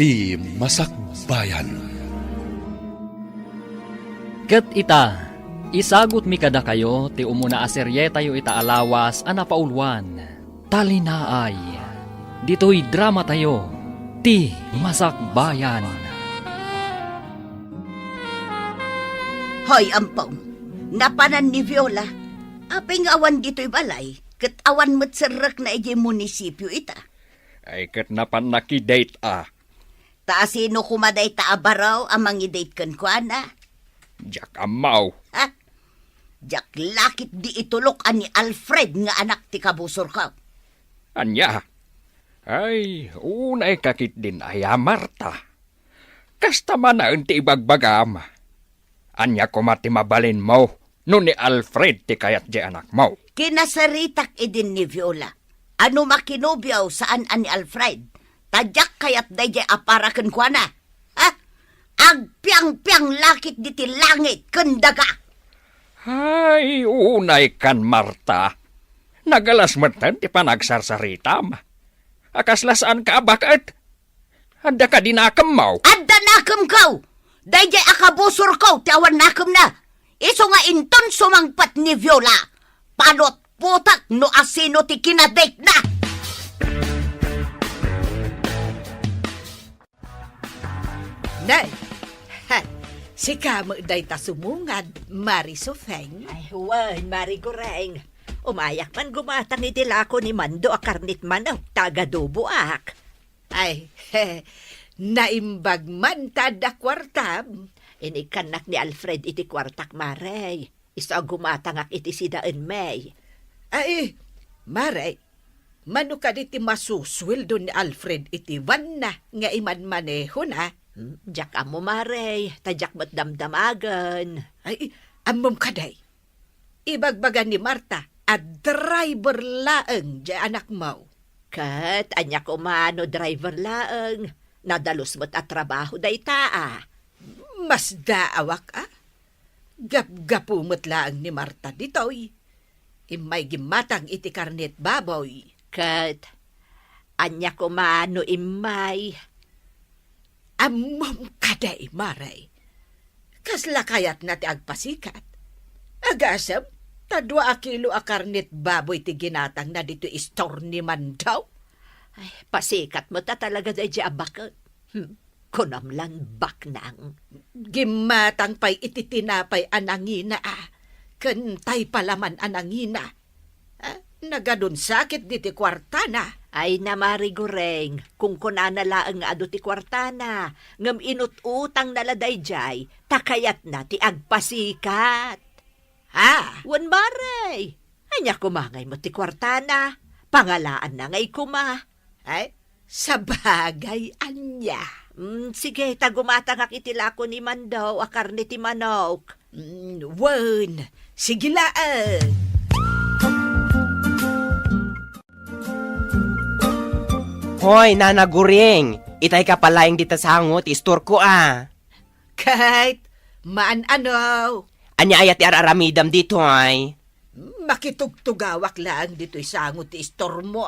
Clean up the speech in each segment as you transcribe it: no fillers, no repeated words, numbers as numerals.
iti masakbayan. Ket ita, isagot mi kada kayo, ti umuna aserye tayo ita alawas a napaulwan. Talinaay, dito'y drama tayo, ti masakbayan. Hoy, ampong, napanan ni Viola. Aping awan dito'y balay, ket awan matsarak na iti munisipyo ita. Ay kat napan nakidate Taasino kumaday taabaraw amang i-date kan kwa na. Jak amaw. Ha? Jak lakit di itulok ani Alfred nga anak ti kabusor ka. Anya? Ay, unay kakit din ay Marta. Kasta man na unti ibagbagam. Anya ko mati mabalin mo, no ni Alfred ti kayat di anak mo. Kinasaritak idin ni Viola. Ano makinobyaw saan ani Alfred? Tadyak kayat day aparakan kwa na. Ha? Agpiang-piang lakit di ti langit, kendaga. Ay, unay kan Marta. Nagalas matan ti panagsarsaritam. Akaslasaan ka bakit? Handa ka dinakam mo. Adda nakam kaw! Dayjay akabusor kaw, tiawan nakam na. Iso nga inton sumangpat ni Viola. Panot putak no asino ti kinadate na. Nay, si kamo day ta sumungad, Mari Sofeng. Ay, huwan, Mari Goreng. Umayak man gumatang itilako ni Mando akarnit manaw, taga-dubo ak. Ay, naimbag man tada kwartam. Inikanak ni Alfred iti kwartak, Marey. Isa gumatangak iti sidaan, May. Ay, Mare, mano ka diti masuswildo ni Alfred iti van na nga iman maneho na. Diyak amo, Marey. Tadyak mo't damdamagan. Ay, amom kaday. Ibagbagan ni Marta at driver laeng di anak mo. Kat, anya ko mano driver laeng. Nadalos mo't at trabaho day taa. Mas daawak Gap-gapumot laeng ni Marta ditoy. Imay gimatang iti karnet baboy. Kat, anya ko mano imay. Amom kaday, Maray. Kasla kayat na ti agpasikat. Agasam, tadwa a kilo a karnet baboy ti ginatang na dito istor ni Mandaw. Ay, pasikat mo ta talaga day di abakot. Kunamlan baknang. Gimatang pa'y ititinapay anangina Kentay palaman anangina. Nagadun sakit diti kwartana. Ay na Mari Goreng, kung kunana laang nga ado ti kwartana, ngam inut-utang naladay jay, takayat na ti agpasikat. Wan Maray, anya kumangay mo ti kwartana, pangalaan na ngay kuma. Ay, sabagay anya. Sige, tagumatangak itilako ni Mandaw, akarni ti manok. Wan, sigilaan. Hoy, Nana Guring, itay ka palayang dita sangot, istor ko Kahit, maan ano. Anya ayat ti araramidam dito ay. Makitugtugawak lang dito'y sangot ti istor mo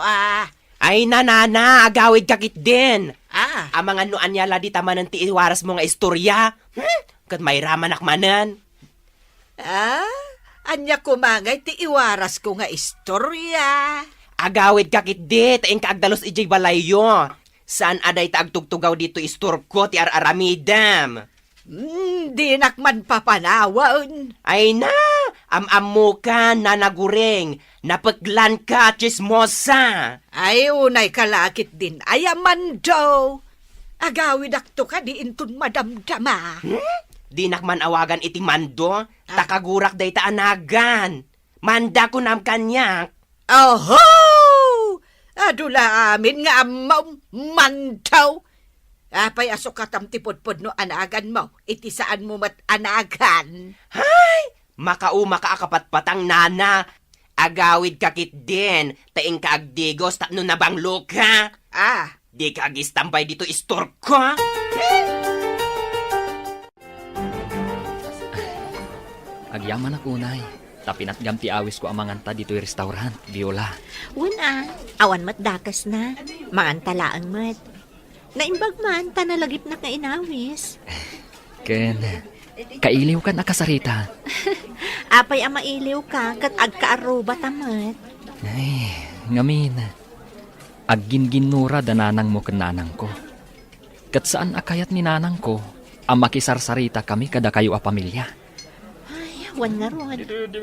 Ay, nanana, agawid kakit din. Ah. Amang ano anyala di tamanan ti iwaras mo nga istorya. Kat may ramanak manan. Anya kumangay ti iwaras ko nga istorya. Agawid kakit di, taing kaagdalos ijay balayo. Saan aday taagtugtugaw dito istor ko ti araramidam? Di nakman papanawan. Ay na, am-amu ka, Nana Guring. Napaglan ka, chismosa. Ay, unay kalakit din. Ay, Amando. Agawid akto ka di intun madamdama. Di nakman awagan iti Mando, takagurak day ta anagan. Manda ko nam kanyak. Oho! Adula amin nga amaw mandaw. Apay asok katam tipod-pod no anagan mo. Iti saan mo mat anagan. Hay! Makauma ka akapatpatang nana. Agawid kakit din. Taing kaagdigos tapno nabanglo ka. Di ka agistambay dito istor ko. Agyaman ako, Nay. Tapinat gamti awis ko amanganta dito'y restaurant, Viola. Una, awan mat dakas na. Maantalaang mat. Naimbag man, tanalagip na nga inawis. Ken, kailiw ka na kasarita. Apay ang mailiw ka, kat agkaaruba tamat. Ay, ngamin. Aggin-ginura dananang mo kananang ko. Kat saan akayat ni nanang ko, ang makisarsarita kami kada kayo a pamilya. Ay, wan nga ron.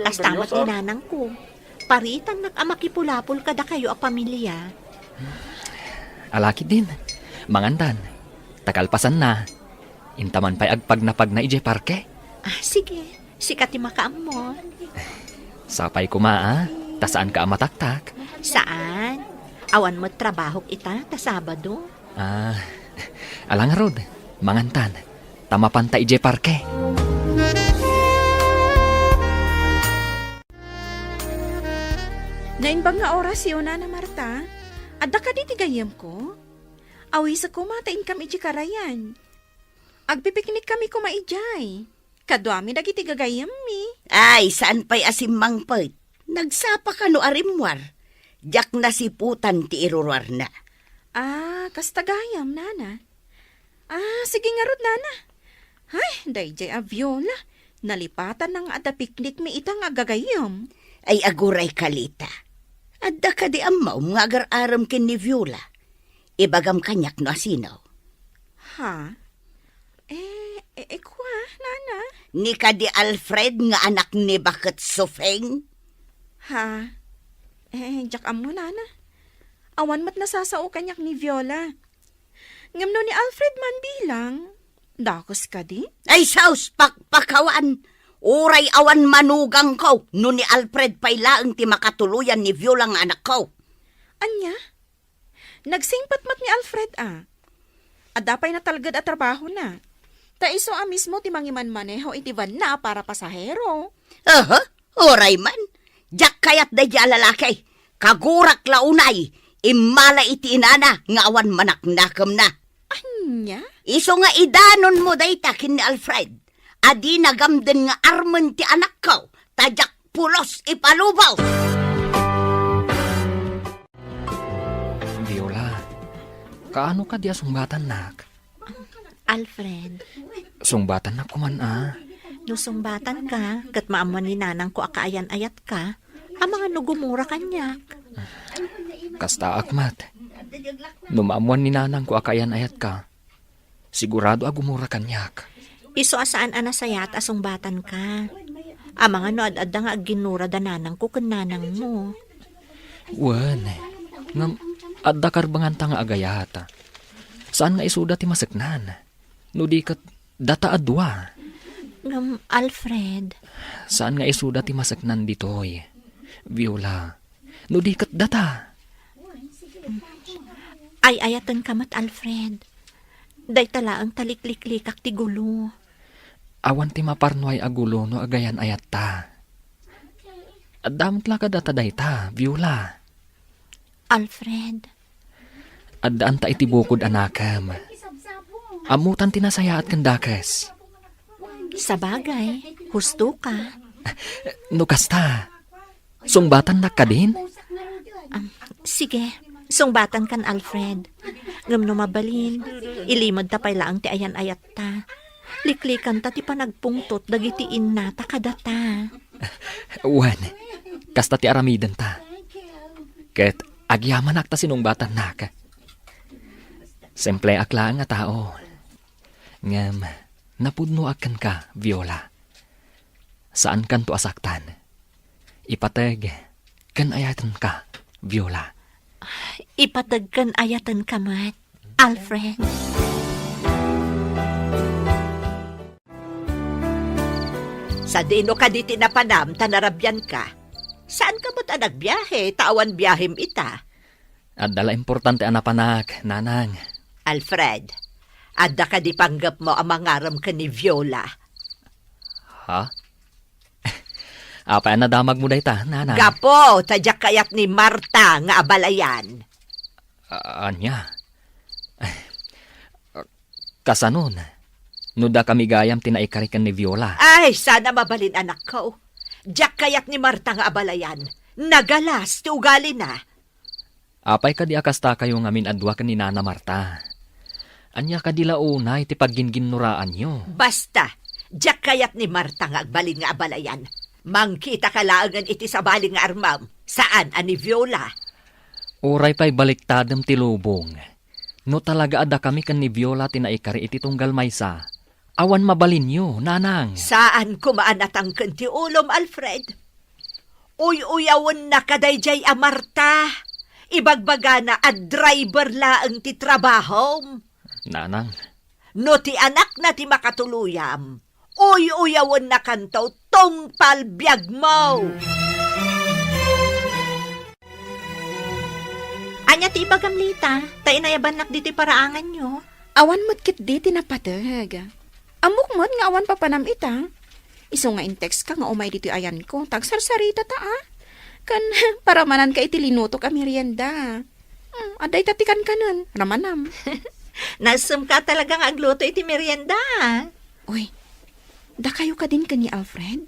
Astamat ni nanang ko. Paritan nag-amakipulapol kada kayo a pamilya. Alakit din. Mangandan. Takalpasan na. Intaman pa'y agpag na pag na ije parke. Sige. Sikat ti makaamon. Sapay kuma, tasaan ka mataktak? Saan? Awan mo trabaho ita, ta Sabado. Alang rod. Mangantan. Tamapan ta ije parke. Naimbang nga oras yun na Marta. Adda ka di tigayam ko. Awi sa kumatain kami iti karayan. Agpipiknik kami kumaijay. Kadwami dagiti gagayam mi. Ay, saan pa'y asimang pait? Nagsapa ka no arimwar. Jak na siputan ti irurwar na. Kastagayam, nana. Sige nga rod, nana. Ay, dayjay a Viola. Nalipatan ng ada piknik mi itang agagayam. Ay aguray kalita. Adda ka di amaw nga agar-aram kin ni Viola. Ibagam kanyak no asinaw. Ha? Kwa, nana? Ni ka di Alfred nga anak ni Bakit Sofeng? Ha? Jak mo, nana. Awan mat nasasao kanyak ni Viola. Ngamno ni Alfred man bilang. Dakos ka di? Ay saus, pakpakawan. Uray awan manugang ko. No ni Alfred pa'y laang ti makatuluyan ni Viola nga anak ko. Anya? Nagsingpat mat ni Alfred Adapay na talgad at trabaho na. Ta iso mismo ti mangiman maneho iti van na para pasahero. Uray man. Jak kayat da di alalakay. Kagurak launay. Imala iti inana nga awan manaknakam na. Anya? Iso nga idanon mo dayta kin ni Alfred. Adi nagamden nga armen ti anak ko. Tajak pulos ipalubaw. Viola, kaano ka di sumbatan nak? Alfred, Sumbatan na kuman nusumbatan ka, kat maaman ni nanang ko akaayan-ayat ka, ang mga nugumura kanyak. Kasta akmat. Numaamuan ni nanang ko akayan ayat ka. Sigurado agumura kanyak. Iso asaan anasayat asumbatan ka. Ang mga noad-ad nga ginura dananang ko kan nanang mo. Wan, ngam adda karbangan ta nga agayata. Saan nga isuda ti masaknan? No di kat data adwa. Alfred, Saan nga isuda ti masaknan ditoy? Viola, no di kat data. ay ayatan kamat Alfred. Day tala ang talikliklikak ti gulo. Awan ti maparnoy agulo no agayan ayat ta. Adamot la ka data dayta, Viola. Alfred, Addaan ta iti bukod anakam. Amutan tinasayaat kandakas. sa bagay, husto ka. No kasta. Sungbatan na ka din? Sige, sungbatan kan Alfred. Ngam no mabalin, ilimod ta pay laang ti ayan-ayat ta. Liklikan ta ti panagpungtot dagitiin na ta kadata. Wan, kasta ti aramidan ta. Ket agyaman akta sinungbatan na ka. Simple akla nga tao. Ngam, napudno akan ka, Viola. Saan kan to asaktan? Ipateg, kan ayatan ka, Viola. Ipatagkan ayatan kamat, Alfred. Sa dino ka di tinapanam, tanarabyan ka. Saan ka mo't nagbiyahe, tawan biyahim ita? At dala importante anapanak, nanang. Alfred, adda ka di panggap mo ang mangaram ka ni Viola. Ha? Apa na damag mo dayta, nanang? Gapo, tadyak kayat ni Marta nga abalayan. Anya? Kasanon, nuda kami gayam tinaikarikan ni Viola. Ay, sana mabalin anak ko. Diyak kayat ni Marta nga abalayan. Nagalas, ti ugali na. Apay ka di akasta kayo ngamin adwa ka ni Nana Marta. Anya kadila unay ti pagginginuraan nyo. Basta, diyak kayat ni Marta nga agbalin nga abalayan. Mangkita ka laangan iti sa baling nga armam. Saan ani Viola? Uray pa'y baliktadem ti lubong. No talaga ada kami kan ni Viola tinaikari iti tunggal maysa. Awan mabalin nyo, nanang. Saan kumaanatang ti ulom, Alfred? Uy-uyawan na kadayjay a Marta. Ibagbaga na a driver laang ti trabaho. Nanang, No ti anak na ti makatuluyam. Uy-uyawan na kantaw tong palbiag mo. Anya ti ibagamlita, tayo nayabanak dito paraangan nyo. Awan mo't kit di tinapatag. Amok mo't nga awan papanam ita. Iso nga in-text ka nga umay dito ayan ko, tagsarsarita ta Kan, paramanan ka iti linuto ka merienda. Aday tatikan ka nun, ramanam. Nasum ka talagang agluto iti merienda. Uy, da kayo ka din ka ni Alfred?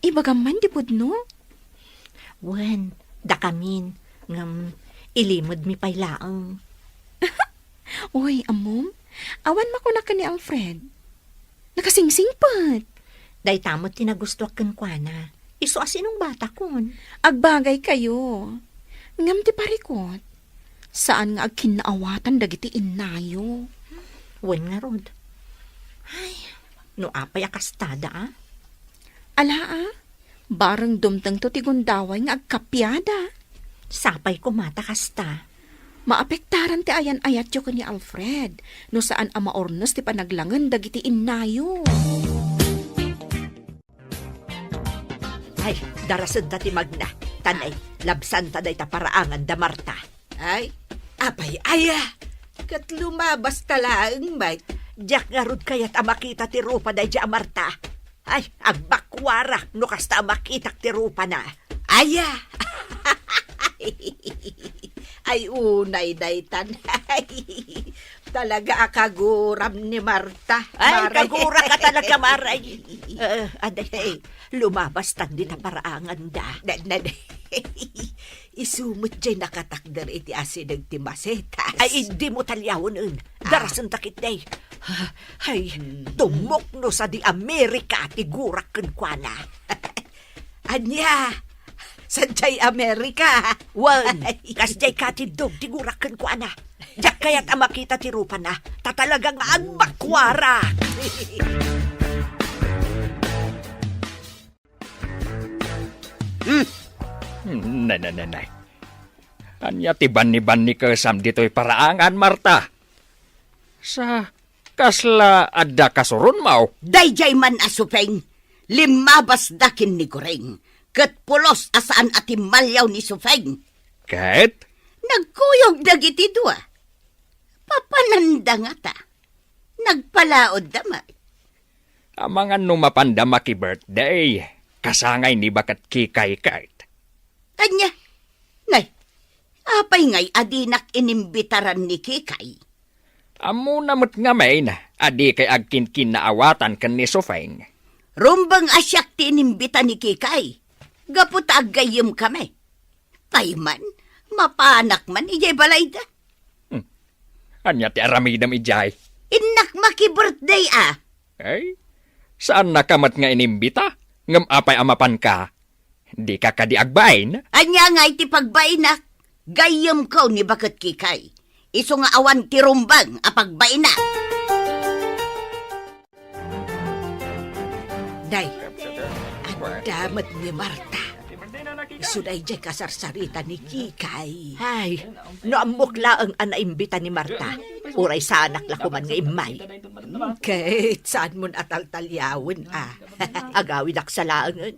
Ibagaman di pudno? Wen, da kamin. Ngam, ilimod mi paylaang. Uy, amom, awan makuna ka ni Alfred. Nakasingsing pat. Day tamot tinagustuak kan kwa na. Iso asinong bata kon. Agbagay kayo. Ngam ti parikot. Saan nga agkinaawatan dagiti inayo? Wen nga rod. Ay, no apay akastada Ala bareng dumtang to ti gundaway nga agkapyada. Sapay ko mata kasta. Maapektaran ti ayan ayat yo ni Alfred. No saan ama ornos ti panaglangan dagiti inayo. Ay, darasad na ti magna. Tanay, labsan ta day ta paraangan da Marta. Ay, apay aya. Kat lumabas talaang mate. Diyak nga rod kayat amakita ti rupa day di Marta. Ay, agbakwara no kasta amakitak ti rupa na. Aya. Ay, unay daytan. Talaga akaguram ni Marta. Ay, Maray. kagura ka talaga, Maray. Aday, lumabas tan din ang paraangan da. Isumot dyan nakatakdar iti asinag ti masetas. Ay, hindi mo talyawon un. Darasan takit day. Ay, tumok no sa di Amerika ti gurak kan kwa na. Anya, sadyay Amerika. Wan, kasjay katidog ti gurak kan kwa na. Diyak kaya't amakita ti rupa na. Tatalagang agbakwara. Nanay. Anya ti ban ni kesam dito'y paraangan, Marta. Sa kasla adda kasurun mo. Dayjay man asupeng, limabas dakin ni Goreng. Kat pulos asaan ati malyaw ni Sufeng. Ket? Nagkuyog dagiti dua. Papananda nga ta. Nagpalaod dama. Amangan numapanda maki birthday. Kasangay ni bakat kikay kait. Anya, nay, apay ngay adinak inimbitaran ni Kikay. Amo namot nga may na, adi kay agkin naawatan kan ni Sofeng. Rumbang asyak ti inimbita ni Kikay. Gapot agayim kami. Tayman, mapanak man, ijay balay da. Anya ti aramidam ijay. Inak maki-birthday Ay, saan nakamat nga inimbita? Ngam apay amapan ka. Di ka kadiagbain. Anya nga iti pagbainak, gayam ko ni Bakat Kikay. Iso nga awan ti rumbang apagbaina. Day, ang damat ni Marta. Isunay dyan kasarsarita ni Kikay. Ay, noamok laang anaimbita ni Marta. Uray sa anak lakuman nga imay. Kahit saan mo ataltalyawin Agawid ak sa laangan.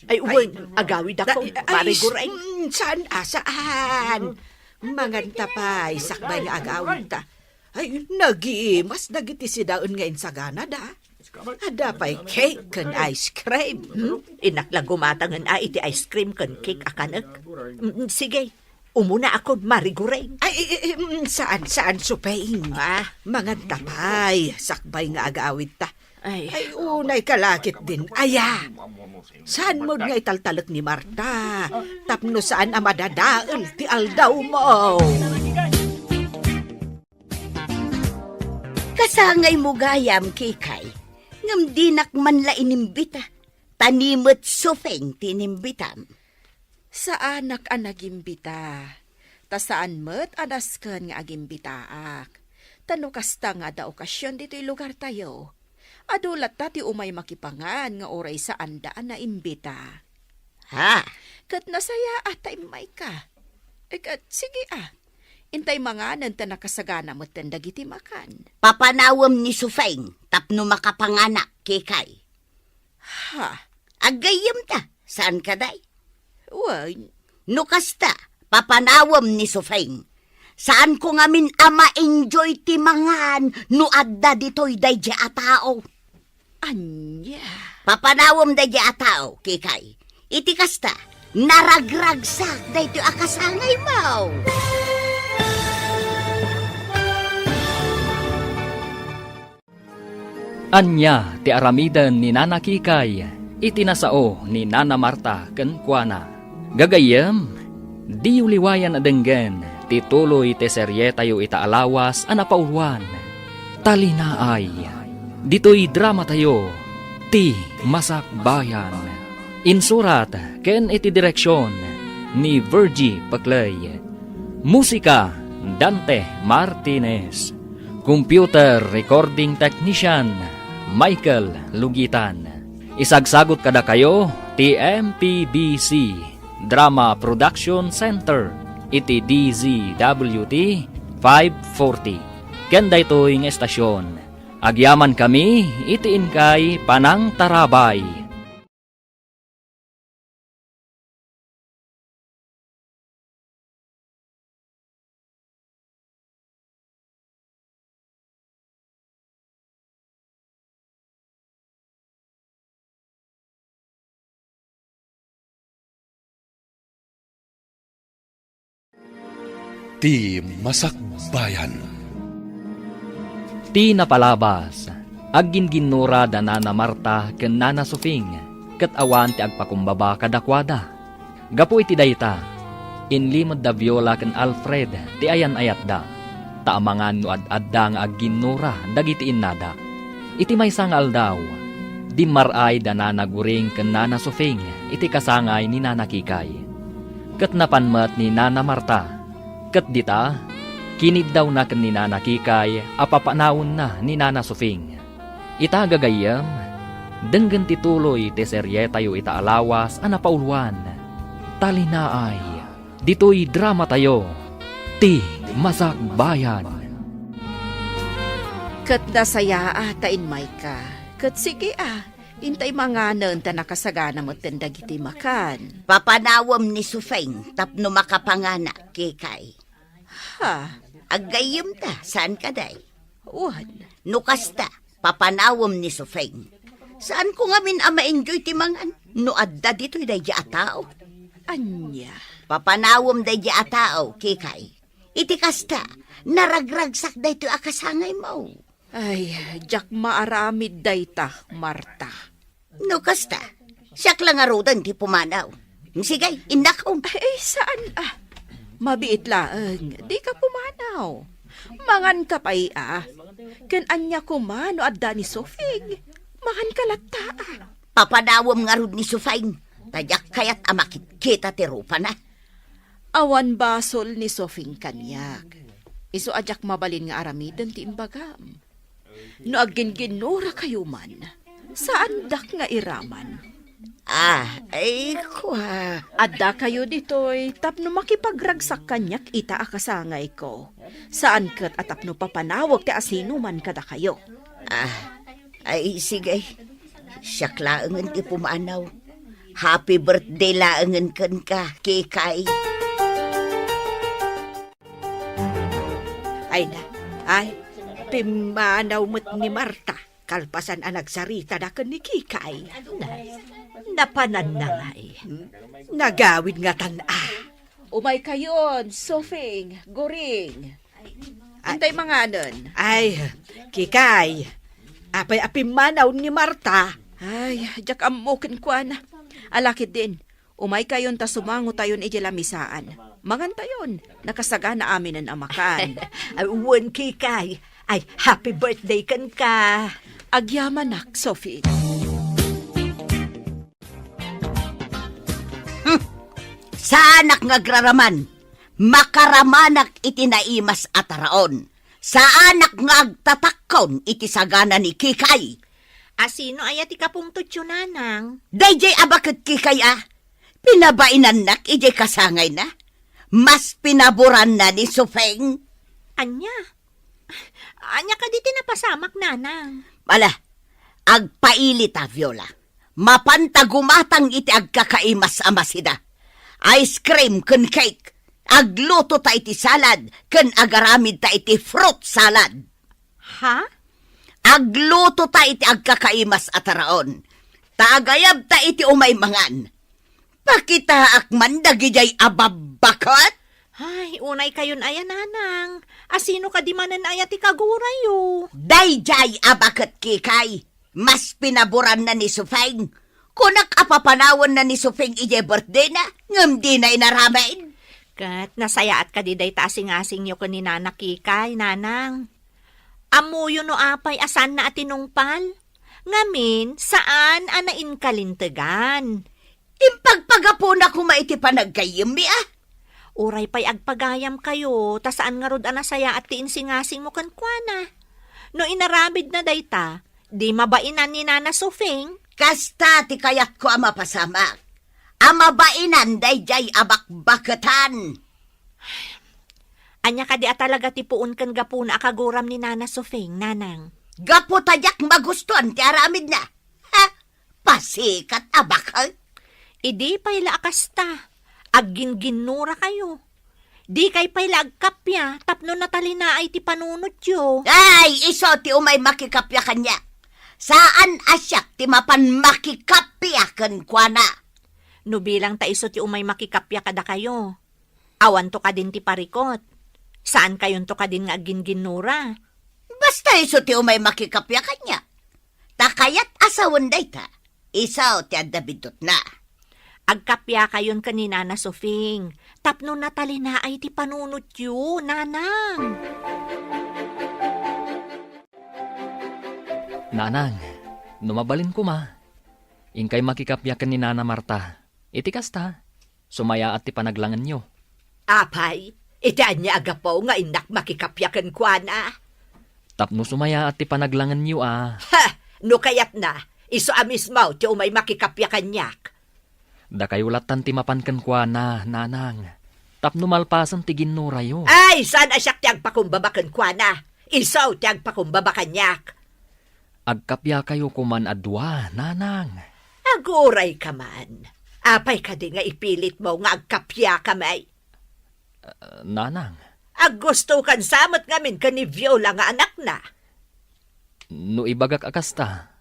Ay, uwan, agawid ako. Mariguray. Saan? Manganta pa, isakbay nga agawin ta. Ay, nagiimas, nagiti si daon nga insagana da. Ada pa'y cake kan ice cream. Inakla gumatangan iti ice cream kan cake akanak. Sige, umuna ako, mariguray. Ay, saan supain? Manganta pa'y, sakbay nga agawin ta. Ay, unay kalakit din. Aya, saan mo nga italtalak ni Marta? Tapno saan ang madadaal ti aldaw mo? Akasangay mo gayam, Kikay. Ngam dinak man la inimbita. Tanimot sufeng tinimbitam. Sa anak ang nagimbita. Ta saan met adasken nga agimbitaak. Tano kasta nga da okasyon dito'y lugar tayo. Adulat ti umay makipangan nga oray sa andaan na imbita. Ha? Kat nasaya atay may ka. Kat sige Intay mga nanta nakasagana mo dagiti makan. Papanawam ni Sufeng, tapno makapanganak, Kikay. Ha? Agayam ta, saan ka day? Wan. No kasta, papanawam ni Sufeng. Saan ko ngamin ama-enjoy ti mangan no adda dito'y dayja a tao. Anya. Papanawam dayja a tao, Kikay. Iti kasta, naragragsak dayto akasangay mo. Anya ti aramidan ni Nana Kikay, itinasao ni Nana Marta ken kuana. Gagayem, di uliwayan adenggen, ti tuloy ti serye tayo itaalawas anapaulwan. Talinaay, dito'y drama tayo, ti Masak Bayan. Insurat ken iti direksyon ni Virgie Paclay. Musika, Dante Martinez. Computer Recording Technician, Michael Lugitan. Isagsagot kada kayo, TMPBC, Drama Production Center, iti DZWT 540. Kenda ito'y estasyon. Agyaman kami, itiin kay Panang Tarabay. Ti Masak Bayan. Ti napalabas, agin ginura da Nana Marta ken Nana Sufing, ket awan ti agpakumbaba kadakwada. Gapu iti dayta, inlimod da Viola ken Alfred ti ayan ayat da. Taamangan no ad-adda nga agginura dagiti innada. Iti maysa nga aldaw, di maray da Nana Guring ken Nana Sufing iti kasangay ni Nana Kikay. Ket napanmet ni Nana Marta, ket dita, kinid daw na ken ni Nana Kikay, apapanaon na ni Nana Sufing. Ita gagayam, denggen tituloy ti serye tayo itaalawas anapaulwan. Talinaay, dito'y drama tayo, ti Masak Bayan. Kat nasaya tain may ka. Kat sige intay mga nanta nakasagana mo dagiti makan. Papanawam ni Sufeng, tapno makapanganak, Kikay. Ha? Agayam ta, saan ka day? Wan. No kasta, papanawam ni Sufeng. Saan ko ngamin ma-enjoy ti mangan? No adda dito'y dayja a tao. Anya. Papanawam dayja a tao, Kikay. Iti kasta, naragragsak dayto akasangay mo. Ay, jak maaramid dayta, Marta. No kasta, siyak lang arudan ti pumanaw. Sige, indakaw. Ay, saan Mabiit laeng, di ka pumanaw. Mangan ka pa'y ken anya kumano adda ni Sofing. Mangan ka latta Papanawam nga rod ni Sufeng. Tadyak kayat amakit kita ti rupa na. Awan basol ni Sofing kanyak. Iso ajak mabalin nga aramidan ti imbagam. No agin ginura kayo man, saan dak nga iraman? Ay kwa. Adda kayo ditoy, tapno makipagragsak kanyak ita akasangay ko. Saan kat atapno papanawag ti asino man kada kayo? Ay sige. Siyak laangan ti pumanaw. Happy birthday laangan kan ka, Kikay. Ay, pimanaw mo't ni Marta. Kalpasan ang nagsarita na kan ni Kikay. Napanan na nga Nagawid nga Umay kayon, Sofing, Goring. Antay mga anon. Ay, Kikay. Apay-apimanaw ni Marta. Ay, jak amukin ko na. Alakit din. Umay kayon ta sumango tayon ijilamisaan. Mangan tayon, nakasaga na amin ang amakan. Wan, Kikay. Ay, happy birthday kan ka. Agyaman nak, Sophie. Sa anak nga graraman, makaramanak iti naimas ataraon. Sa anak nga agtatakon iti sagana ni Kikay. Asino ayat ikapong tutyo nanang? Dayjay abakit Kikay pinabainan nak ijay kasangay na. Mas pinaburan na ni Sufeng. Anya? Anya ka di tinapasamak nanang. Ala, agpailit Viola. Mapantagumatang iti agkakaimas amasida. Ice cream ken cake. Agluto ta iti salad ken agaramid ta iti fruit salad. Ha? Agluto ta iti agkakaimas ataraon. Taagayab ta iti umay mangan. Pakita akman dagijay ababakot. Ay, unay kayon aya nanang. Asino ka di manan ayat ikagurayo? Dayjay abakot Kikay. Mas pinaburan na ni Sufeng. Kunak apapanawan na ni Sufeng ije birthday na. Ngam di na inaramain. Kat nasaya at kadiday tasing-asing nyo kanina nakikay, nanang. Amuyo no apay asan na atinungpal? Ngamin, saan anain kalintegan? Impagpagapo na kumaiti panagkayim Uray pa'y agpagayam kayo, ta saan nga rod anasaya at tiinsingasing mo kankwana. No inaramid na dayta, di mabainan ni Nana Sufeng? Kasta ti kayat ko ama pasamak. Ama bainan dayjay abakbakatan. Anya ka di talaga tipuon kan gapuna akaguram ni Nana Sufeng, nanang. Gapo tadyak magustuhan ti aramid na. Ha? Pasikat abakal. Idi pa'y laakasta. Agginginura kayo. Di kay pa'y agkapya, tapno natalina ay ti panunot yo. Ay, iso ti umay makikapya kanya. Saan asyak ti mapan makikapya kan kuana? No bilang ta iso ti umay makikapya kada kayo. Awan to ka din ti parikot. Saan kayon to ka din nga agginginura? Basta iso ti umay makikapya kanya. Takayat asawan day ta. Isaw ti adabidot na. Agkapya kayon kanina na Sufing. Tapno natalina ay ti panunot yu, nanang. Nanang, numabalin ko ma. Ingkay makikapyakan ni Nana Marta. Iti kasta, sumaya at ti panaglangan nyo. Apay, itaan niya agapaw nga inak makikapyakan kwa na. Tapno sumaya at ti panaglangan nyo Ha! No kayat na, iso amismaw ti umay makikapyakan niyak. Da kayo latan ti mapankan kwa na, nanang. Tapno malpasan ti ginura yo. Ay, saan asyak ti agpakumbabakan kwa na? Isaw ti agpakumbabakan niyak. Agkapya kayo kuman adwa, nanang. Aguray ka man. Apay ka di nga ipilit mo nga agkapya kamay. Nanang, Aggusto kan samot ngamin ka ni Viola nga anak na. no ibagak akasta.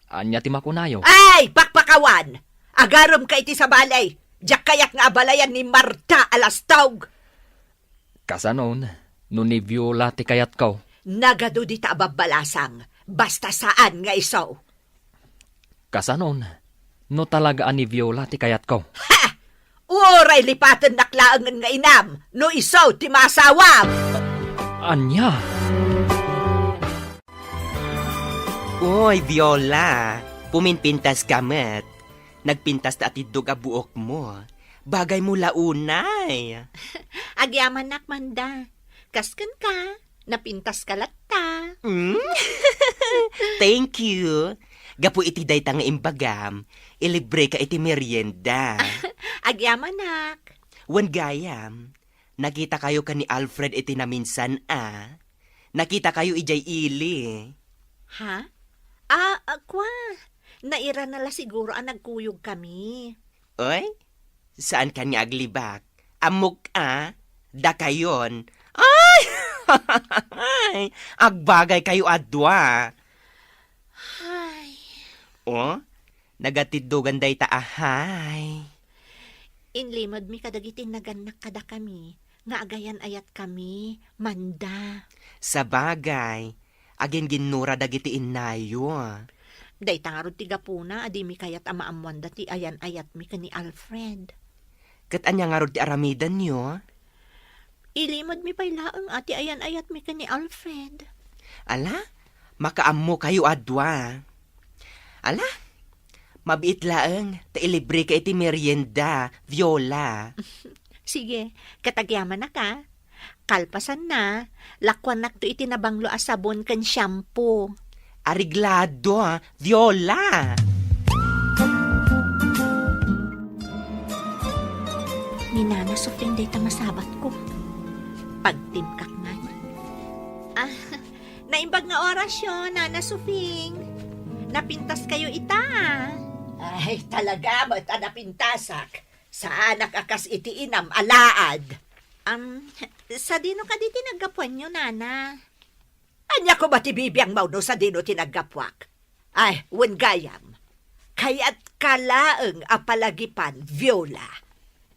Anya ti makunayo. Ay, pakpakawan! Agarom ka iti sa balay. Diyak kayak nga abalayan ni Marta Alastog. Kasanon, no ni Viola ti kayat ko. Nagado di ta ababalasang. Basta saan nga isaw. Kasanon, no talaga ni Viola ti kayat ko. Ha! Uray lipatan naklaangan nga inam. No isaw ti masawam. Anya? Uy, Viola, puminpintas ka met. Nagpintas na atidog a buok mo. Bagay mo launay. Agyaman nakmanda. Kaskan ka. Napintas ka latta. Thank you. Gapu iti day nga imbagam. Ilibre ka iti merienda. Agyaman nak. Wan gayam. Nakita kayo ka ni Alfred iti naminsan Nakita kayo ijay ili. Ha? Akwa. Naira nala siguro ang nagkuyog kami. Oy? Saan ka niya aglibak? Amok Da kayon. Ay! Ay! Agbagay kayo adwa. Ay. Oh? Nagatiddugan day ta ahay. Inlimod mi kadagitin naganak kada kami. Nga agayan ayat kami. Manda. Sa bagay, agin ginura dagiti inayo. Day tangarod ti gapuna, adi mi kayat amaamuan dati ayan ayat mi ka ni Alfred. Kat anya nga rod ti aramidan nyo? Ilimod mi pay laang ati ayan ayat mi ka ni Alfred. Ala, makaammo kayo adwa. Ala, mabiit laeng, tailibre ka iti merienda, Viola. Sige, katagyaman na ka. Kalpasan na. Lakwan nak to itinabanglo a sabon kan shampoo. Ariglado, Viola. Ni Nana Sufing day masabat ko. Pagtimkak man. Naimbag nga orasyon, Nana Sufing. Napintas kayo ita. Ay, talaga mo't anapintasak. Saan nakakas iti inam alaad? Sa dino ka di tinagapuan nyo, Nana? Anya ko matibibiyang mauno sa dino tinagapwak. Ay, gayam. Kaya't kalaeng apalagipan, Viola.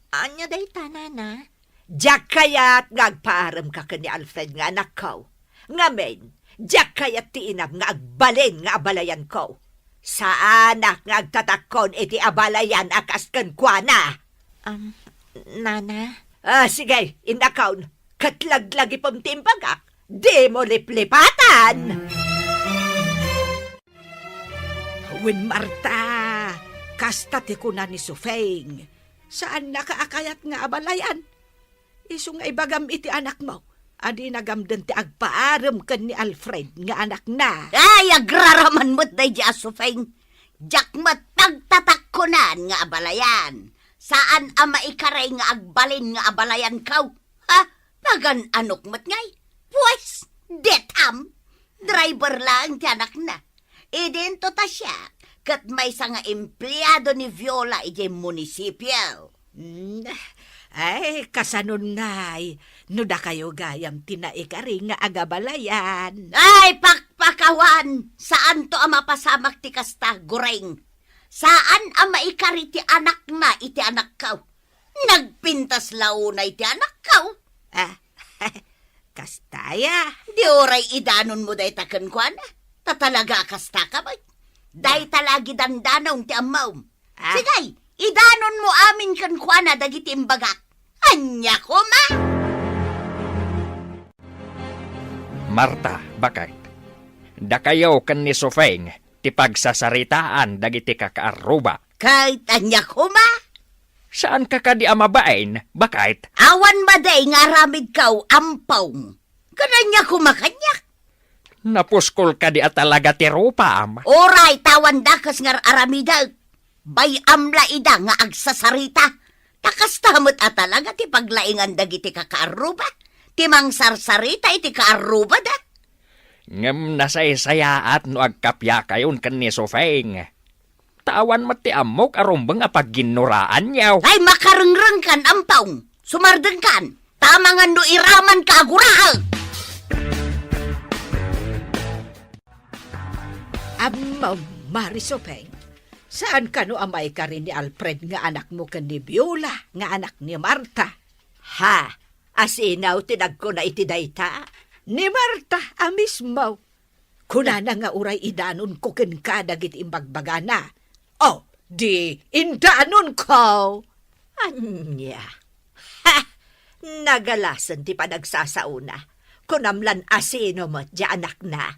Anya day ta, Nana? Diyak kaya't ngagpaaram ka ni Alfred nga anak ko. Ngamen, diyak kaya't tiinam nga agbalin nga abalayan ko. Saan ngagtatakon iti abalayan akas kenkwana? Nana? Sige, inakaon. Katlaglagi pang timbagak. Di mo liplipatan! Win Marta, kasta ti ko na ni Sufeng. Saan nakaakayat nga abalayan? Isu nga ibagam iti anak mo. Adi nagamdan ti agpaaram kan ni Alfred nga anak na. Ay, agraraman mo't day di asufeng. Jakmat pagtatakkunan nga abalayan. Saan ama ikaray nga agbalin nga abalayan kaw? Ha? Pagan anok mo't ngay? Pues, detam. Driver lang ti anak na. Idento ta siya. Kat may sa nga empleyado ni Viola iti munisipyo. Ay, kasanon nay. No da kayo gayam tinaikari nga agabalayan. Ay, pakpakawan! Saan to ama pasamak ti kasta, goreng? Saan ama ikari ti anak na iti anak kaw? Nagpintas launa iti anak kaw? Kastaya. Di oray idanon mo day taken kwa na. Tatalaga kasta ka ba? Day talagi dandanong ti amaw. Sigay, idanon mo amin kan kwa na dagiti imbagak. Anya ko ma! Marta, bakit? Da kayo kan ni Sufeng, ti pagsasaritaan dagiti kakaaruba. Kahit anya ko ma! Saan ka di amabain? Bakit? Awan maday nga ramid kaw ampaw. Kananya ko makanyak. Napuskol ka di at talaga ti rupa, am. Oray, tawan dakas nga aramida. Bay amla ida nga agsasarita. Takas tamot at talaga ti paglaingan dagiti kakaaruba. Ti mangsarsarita iti kaaruba da. Ngem nasaysayaat no agkapya kayon kan ni Sufeng. Tawan mati amok arumbang apagginuraan niyaw. Ay makarengreng kan ampaw. Sumardeng kan. Tamangan no iraman ka agurahal. Marisopeng, saan ka no amay ka rin ni Alfred nga anak mo kan ni Viola, nga anak ni Marta? Ha? Asinaw tinag ko na iti dayta? Ni Marta, mismo. Kuna na nga uray idanon ko ken ka dagit imbagbagana. Oh, di indanon ko. Anya? Ha! Nagalasan ti panagsasauna. Kunamlan asino mo di anak na.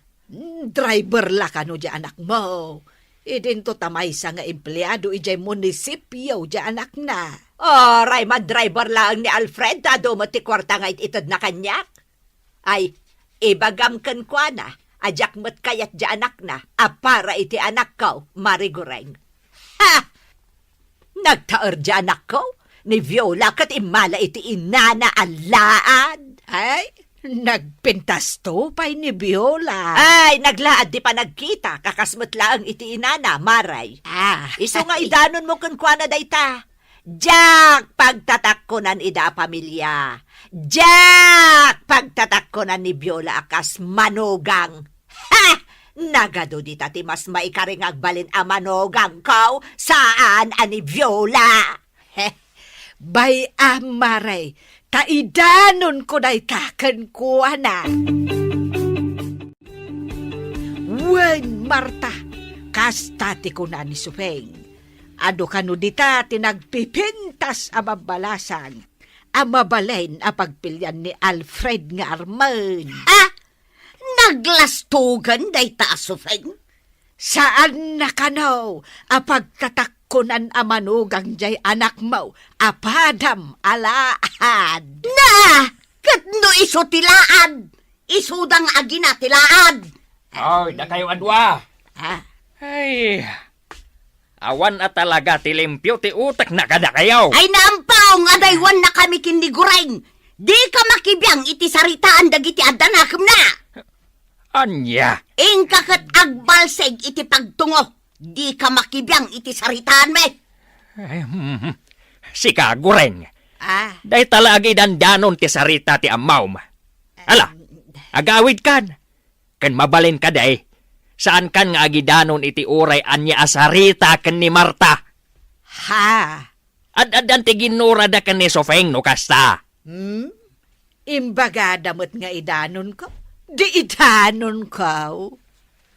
Driver la ka no di anak mo. Idinto tamay sa nga empleyado ijay munisipyo di anak na. Oray, driver lang ni Alfred, tado mo ti kwarta nga itid na kanyak. Ay, ibagam kan kwa na, ajak mo't kayat di anak na, para iti anak ko, marigureng. Ha! Nagtaor di anak ko, ni Viola kat imala iti inana alaad. Ay, nagpintas to pa'y ni Viola. Ay, naglaad di pa nagkita, kakasmot lang iti inana, maray. Iso nga idanon mo kun kwa na dayta. Jack, pagtatakkonan ida pamilya. Jack, pagtatakkonan ni Viola akas manugang. Ha! Nagado di tati mas maikaring agbalin a manugang ko. Saan ani Viola? Bay amaray, taidanon ko day taken ko na. Wen, Marta, kastati ko na ni Sufeng. Ado kanu dita tinagpipintas a mabalasan. A mabalain a pagpilyan ni Alfred nga Arman. Naglastugan day taasufeng. Saan na kanaw, apagkatakkunan amanugang jay anak mo, apadam alaad. Na! Katno iso tilaad! Isudang agina tilaad! Ay, da kayo adwa. Ah, Ay, awan at talaga ti limpyo ti utak na kada kayo. ay naampaw nga daywan na kami kindigureng. Di ka makibiyang iti saritaan dagiti adanakam na. Anya, Ingka kat agbalseg iti pagtungo. Di ka makibiyang iti saritaan me. ay, si kagureng. Ah, Day talagi dandanon ti sarita ti amaw ma. Ala, agawid kan. Kan mabalin ka day. Saan kan nga agidanon iti uray anya asarita kan ni Marta. Ha? Ad-adan ti ginura da kan ni Sofeng no kasta. Imbaga damot nga idanon ko. Di idanon ko.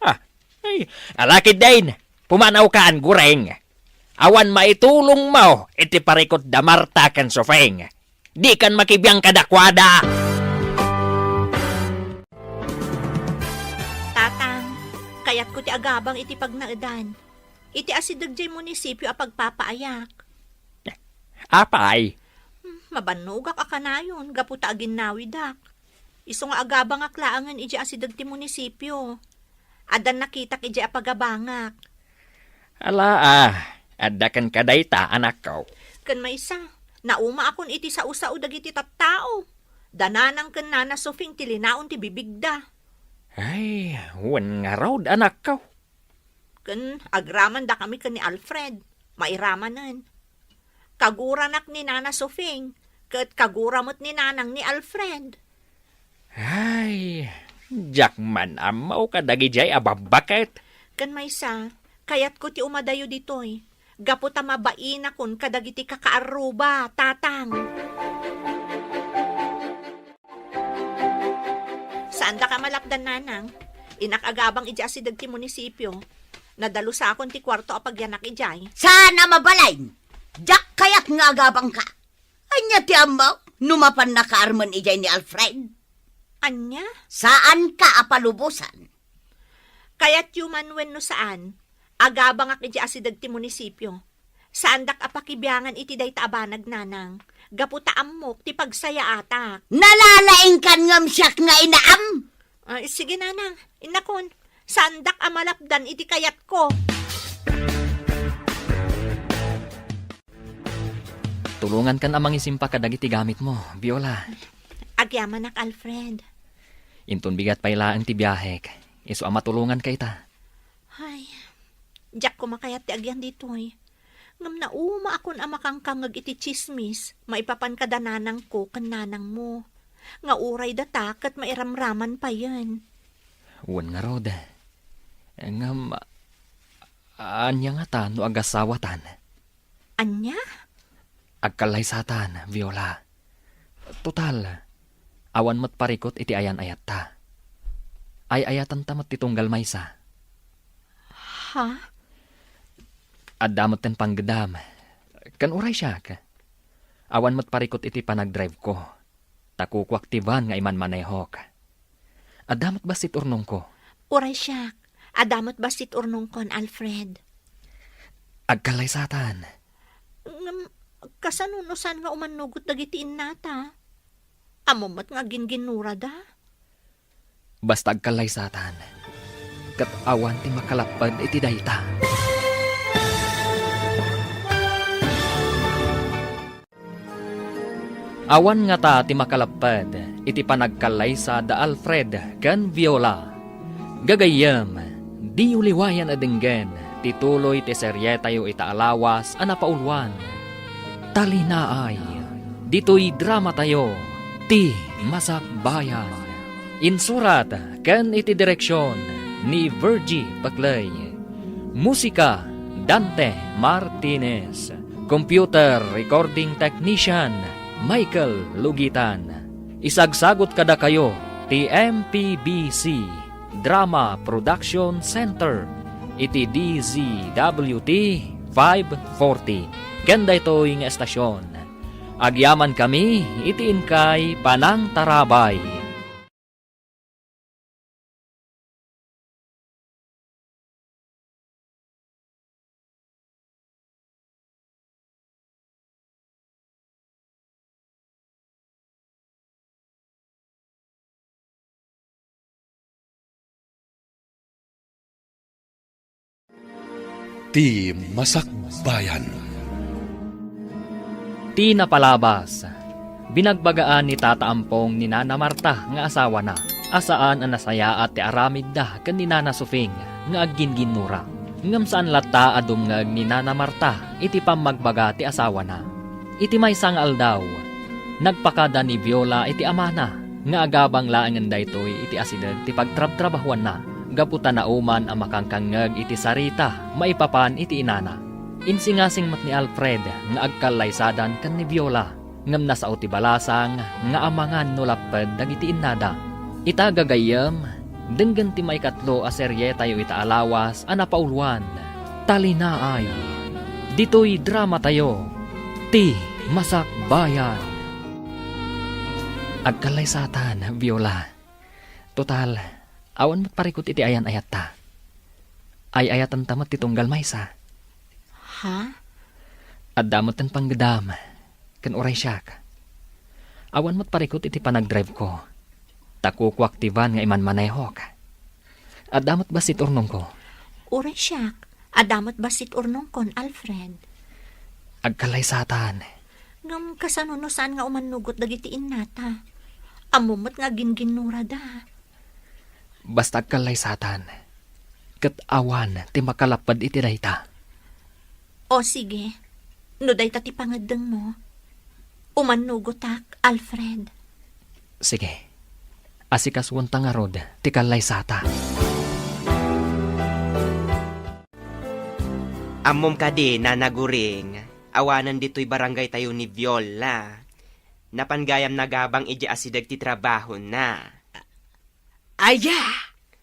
Ah, ay, alakid din. Pumanaw ka ang gureng. Awan maitulong mo iti parikot da Marta kan Sofeng. Di kan makibiyang kadakwada. Tatang, kayat ko ti agabang iti pagnaadan. Iti asidag jay munisipyo a pagpapaayak. Apay, Mabanugak a kanayon, gaputa aginnawidak. Iso nga agabang aklaangan iti asidag ti munisipyo. Adan nakitak iti apagabangak. ala adda kan kadayta anak ko. Kan maysa, nauma akon iti sa usao dagiti tattao. Dananang kan nana Sofing ti linaon ti bibigda. Ay, wan nga raw anak ko. Kan agraman da kami kan ni Alfred. Mairamanan. Kaguranak ni Nana Sofing. Kat kaguramot ni nanang ni Alfred. Ay, jakman amaw kadagi jay ababaket. Kan maysa, kayat ko ti umadayo ditoy. Gaputa mabain akon kadagiti kakaaruba, tatang. Saan da ka malapdan nanang? Inakagabang ija si dagti munisipyo. Nadalo sa akon ti kwarto apagyanak ijay. sana mabalain. Jak kayat nga agabang ka. Anya ti amaw, numapan na kaarman ijay ni Alfred. Anya? Saan ka apalubusan? Kayat yuman wenno saan? Agabang ak ija si dagti munisipyo. Saan dak apakibiyangan iti dayta abanag nanang. Gaputa ammok ti pagsaya atak. Nalalaing kan ngam siyak nga inaam. Ay, sige nanang, inakon. Saan dak amalapdan iti kayat ko? Tulungan kan amang isimpa kadagiti gamit mo, Viola. Agyaman ak Alfred. Inton bigat pailaan ti biyahek. Iso ang matulungan kay ta. Ay, jak ko makayat ti agyan ditoy. Ngam na uma akon amakangkangag iti chismis, maipapan ka dananang ko kan nanang mo. Nga uray data kat mairamraman pa yan. Wan nga rod. Ngam, anya nga ta no agasawatan. Anya? Agkalay satan, Viola. Total, awan mat parikot iti ayan ayat ta. Ay ayatan tamat titunggal maysa. Ha? Adamot ten panggedam. Kan uray siya ka. Awan mat parikot iti panagdrive ko. Takuko aktiban nga iman manehok. Adamot basit urnong ko. Uray siyak. Adamot basit urnong kon, Alfred. Agkalay satan. Ngam, kasanunusan nga umanugot dagiti innata. Amumat nga ginginura da. Basta agkalay satan. Kat awan ti makalapad iti dayta. Awan nga ta ti makalapad iti panagkalay sa da Alfred kan Viola. Gagayam, di uliwayan adenggen tituloy ti serye tayo itaalawas a napaulwan. Talinaay, dito'y drama tayo, ti Masak Bayan. Insurat kan iti direksyon ni Virgie Paclay. Musika, Dante Martinez. Computer Recording Technician, Michael Lugitan. Isagsagot kada kayo, ti MPBC Drama Production Center, iti DZWT 540. Ganda ito'y nga estasyon. Agyaman kami, iti inkay Panang Tarabay. Ti Masakbayan. Ti napalabas. Binagbagaan ni Tata Ampong ni Nana Marta nga asawa na. Asaan ang nasaya at ti aramid da kan ni Nana Sufing nga agginginura. Ngam saan lata adumngag ni Nana Marta iti pamagbaga ti asawa na. Iti may sangal daw. Nagpakada ni Viola iti amana nga agabang laangan daytoy iti asideg ti pagtrab-trabahuan na. Gaputa na uman ang makangkangag iti sarita maipapan iti inana. Insingasing mat ni Alfred nga agkalaysadan kan ni Viola. Ngam nasa uti balasang nga amangan no lapad dagiti innada. Ita gagayam, denggan ti may katlo a serye tayo ita alawas a napaulwan. Talinaay. Dito'y drama tayo. Ti Masakbayan. Agkalaysatan, Viola. Total, awan mo't parikot iti ayan ayat ta. Ay ayatan tamat ti tunggal maysa. Ha? At damot ang panggedam. Kan oray siyak. Awan mo't parikot iti panagdrive ko. Takuko aktivan nga iman manehok. At damot basit urnong ko. Uray siyak. Adamot basit urnong kon, Alfred. Agkalaysatan. Ngam kasanunusan nga umanugot dagiti innata. Amumot nga ginginura da. Basta agkalaysatan. Kat awan ti makalapad iti dayta. O sige. No dayta ti pangadeng mo. Umanugotak, Alfred. Sige. Asikaswan tangarod ti kalaysata. Amom ka di na naguring. Awanan dito'y barangay tayo ni Viola. Napanggayam nagabang iji asideg ti trabaho na. Aya!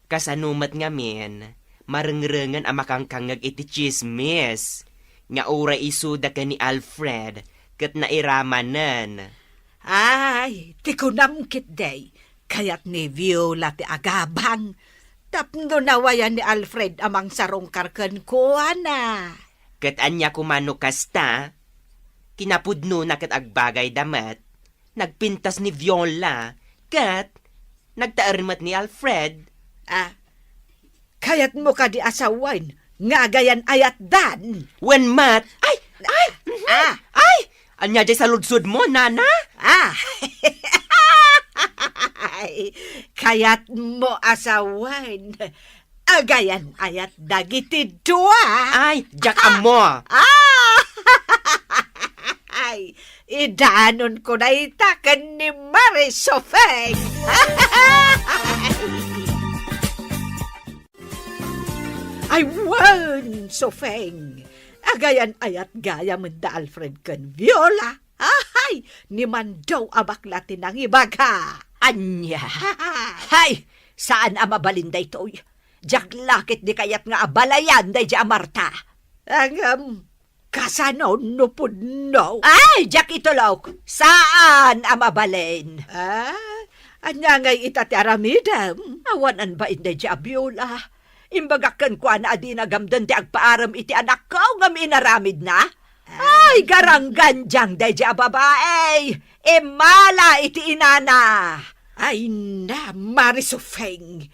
Kasanumat nga men, marengrengan ang makangkangag iti chismis. Nga ura isuda ka ni Alfred, kat nairamanan. Ay, ti kunamkit day. Kaya't ni Viola ti agabang. Tapno nawayan ni Alfred amang sarong karken ko, ana. Kat anya kumano kasta, kinapudno na kat agbagay damat, nagpintas ni Viola, kat nagtaarmat ni Alfred. Kaya't mo ka di asawain, nga gayan ayat dan. When mat, ay, anya jay sa ludsud mo, nana? Ay, kaya't mo asawain, agayan ayat dagiti dua. Ay, jak amo. Ay, idanon ko na itakan ni Marisofeng. Ay, wan, Sofeng. Agayan ayat gaya menda Alfred kan Viola. Ay, ni man daw abakla tinang ibaga. Anya? Hay, saan ang mabalinday to'y? Jak lakit di kayat nga abalayan day di Marta. Ang kasanaw no pudno. Ay, jak itulok. Saan ang mabalin? Anya ngay itati aramidam. Awanan ba inday di Abiola? Imbagakan ko na adi nagamdan ti agpaaram iti anak ko ngam inaramid na? Ay, garanggan diyang day di babae. Imala iti inana. Ay na, Marisofeng.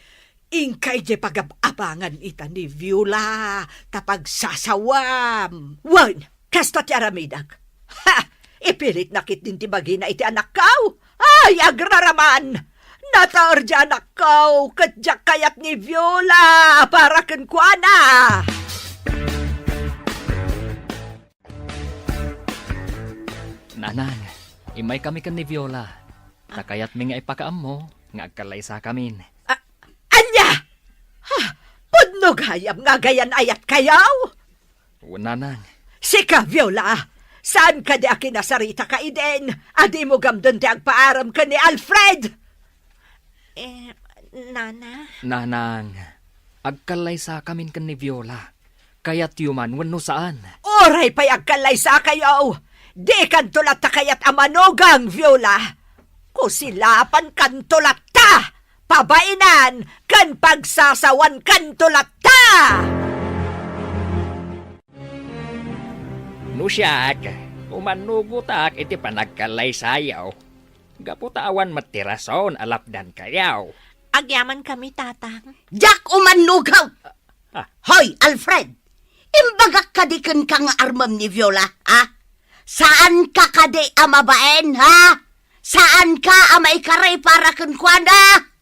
Ingkay di pagabangan ita ni Viola tapag sasawam. Wan, kasta ti aramidak. Ha! Ipilit nakit din ti bagina iti anak ko. Ay, agraraman! Nataor di anak ko, kadyak kayat ni Viola, para kenkwana. Nanang, imay kami kan ni Viola. Nakayat mi nga ipakaam mo, nga agkalaysa kamin. Anya! Ha! Pudno gayam nga gayan ayat kayaw? Nanang, Sika, Viola! Saan ka di akinasarita ka iden? Adi mo gamdon ti agpaaram ka ni Alfred? Nana? nanang, agkalaysa kamin kan ni Viola. Kayat yuman wano saan. Oray pa'y agkalay sa kayaw! Di kan tulat ta kayat amanugang, Viola! Kusilapan kan tulat ta! Pabainan kan pagsasawan kan tulat ta! Nusyak, umanugutak iti panagkalay sayaw. Gaputawan matirason alapdan kayaw. Agyaman kami, tatang. Jak umanugaw! Hoy, Alfred! Imbagak kadikan kang armam ni Viola, ha? Saan ka kadi amabaen, ha? Saan ka amay karay para kuana?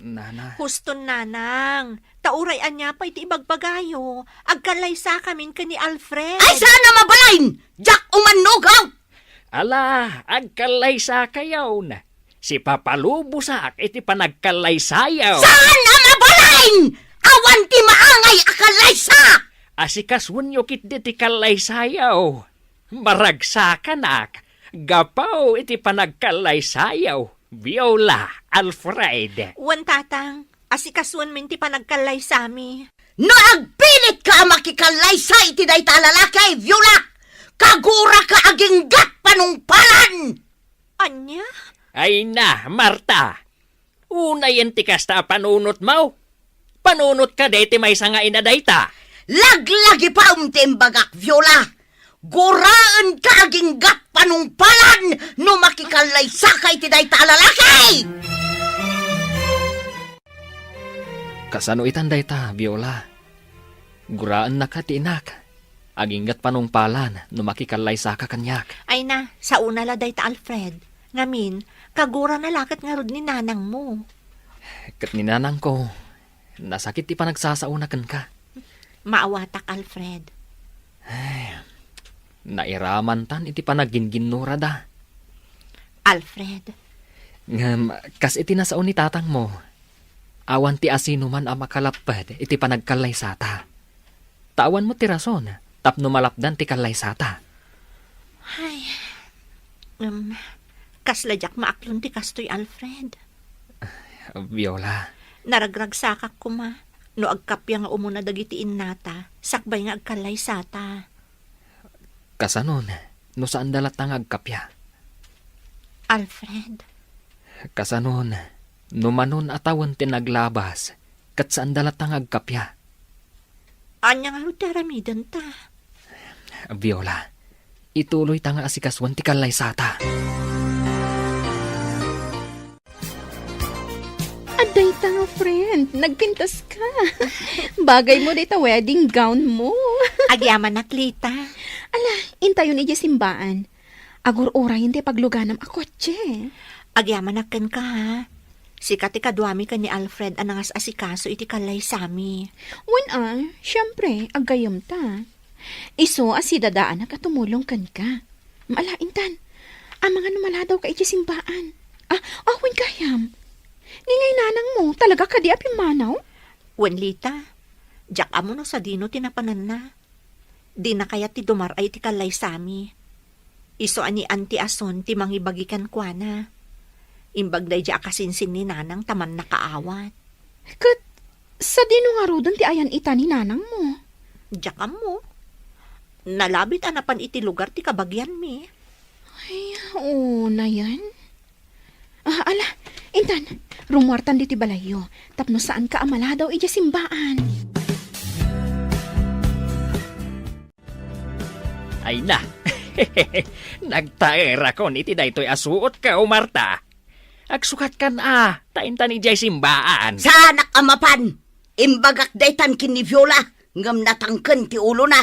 Nana. Huston nanang, taurayan niya pa iti ibagbagayo. Agkalaysa kamin ka ni Alfred. Ay, sana mabalain! Jack umanugaw! Ala, agkalaysa kayaw na. Si Papalubusak iti panagkalaysayaw. Saan na mabalain? Awan ti maangay akalaysa! Asikaswan yo kit ti kalaysayaw. Maragsakanak. Gapaw iti panagkalaysayaw. Viola, Alfred. Wan tatang, asikasuan min ti panagkalay sami. No agpilit ka makikalaysa iti dayta lalaki, Viola! Kagura ka aging gat panungpalan! Anya? Ay na, Marta. Una yan ti kasta panunot mo. Panunot ka deti may sanga inadayta. Laglagi pa timbagak, Viola! Guraan ka aging gat panungpalan no makikalaysa ka iti dayta lalaki! Kasano itanday ta, Viola? Guraan na ka tinak. Aginggat panungpalan no makikalaysa ka kanyak. Ay na, sa una la dayta Alfred. Ngamin, kagura na lakat nga rod ni nanang mo. Kat ninanang ko, nasakit ti panagsasaunakan ka. Maawatak Alfred. Nairaman tan iti panaginginura da. Alfred, Ngam, kas iti nasaon ni tatang mo. Awan ti asino man ang makalapad iti panagkalaysata. Tawan mo ti rason, tapno malapdan ti kalaysata. ay, kasladyak maaklon ti kastoy Alfred. Viola, Naragragsakak ko ma. No agkapya nga umuna dagiti innata, sakbay nga agkalay sata. kasanon, no saan dalat ang agkapya. Alfred, Kasanon, no manon atawan ti naglabas, kat saan dalat ang agkapya. anya nga rudaramidan ta. Viola, ituloy ta nga asikaswan ti kalaysata. Aday ta nga, friend. Nagpintas ka. Bagay mo dito wedding gown mo. Agyaman na klita. Ala, intayon iji simbaan. Agur orayin ti pagluganam a kotse. Agyaman na ken ka ha. Sikat ikadwami ka ni Alfred anangas asikaso iti kalay sami. Wan syempre, agayam ta. Iso asidadaan na katumulong kan ka. Malaintan, ang mga numaladaw ka iti simbaan. Wan kayam. Ngingay nanang mo, talaga ka di apimanaw? Wenlita, jak amo no sa dino tinapanan na. Di na kaya ti dumar ay ti kalay sami. Iso ani anti ason ti mangibagikan kwa na. Imbag day di akasinsin ni nanang taman nakaawat. Kat, sa dino nga rodon ti ayan ita ni nanang mo. Jak amo. Nalabit anapan iti lugar ti kabagyan mi. Ay, oo na yan. Ala, intan, rumuartan di ti balayo. Tapno saan ka amala daw ija simbaan. Ay na. Nagtaera ko niti daytoy asuot ka, o Marta. Agsukat kan taintan ni jay simbaan. Sanak amapan! Imbagak daytan kin ni Viola, ngam natangken ti ulo na.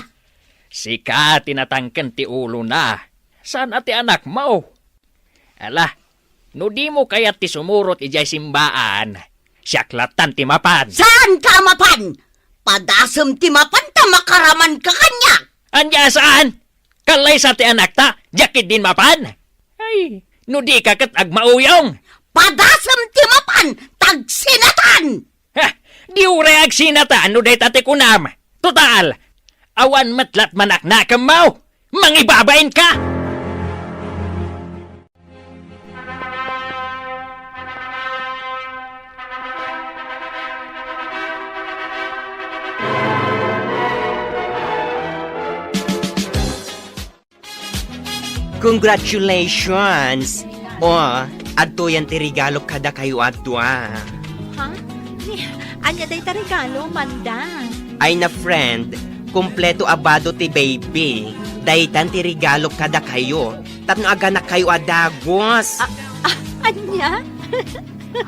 Sika tinatangken ti ulo na. Saan ati anak mo? Ala, no di mo kayat ti sumurot ijay simbaan. Siyaklatan ti mapan. Saan ka amapan? Padasem ti mapan ta makaraman ka kanya. Anya saan? Kalay sa ti anak ta, jakit din mapan. Ay, no di ka kat agmauyong. Padasem ti mapan, tagsinatan! Ha, di ureag sinatan no day tate kunam. Total, awan matlat manak na kamaw. Mangibabain ka! Congratulations! Adto yan ti regalo kada kayo adto Ha? Anya day ta regalo, Manda. Ay na friend, kumpleto abado ti baby. Daytan ti regalo kada kayo. Tapno aga na kayo adagos. Anya?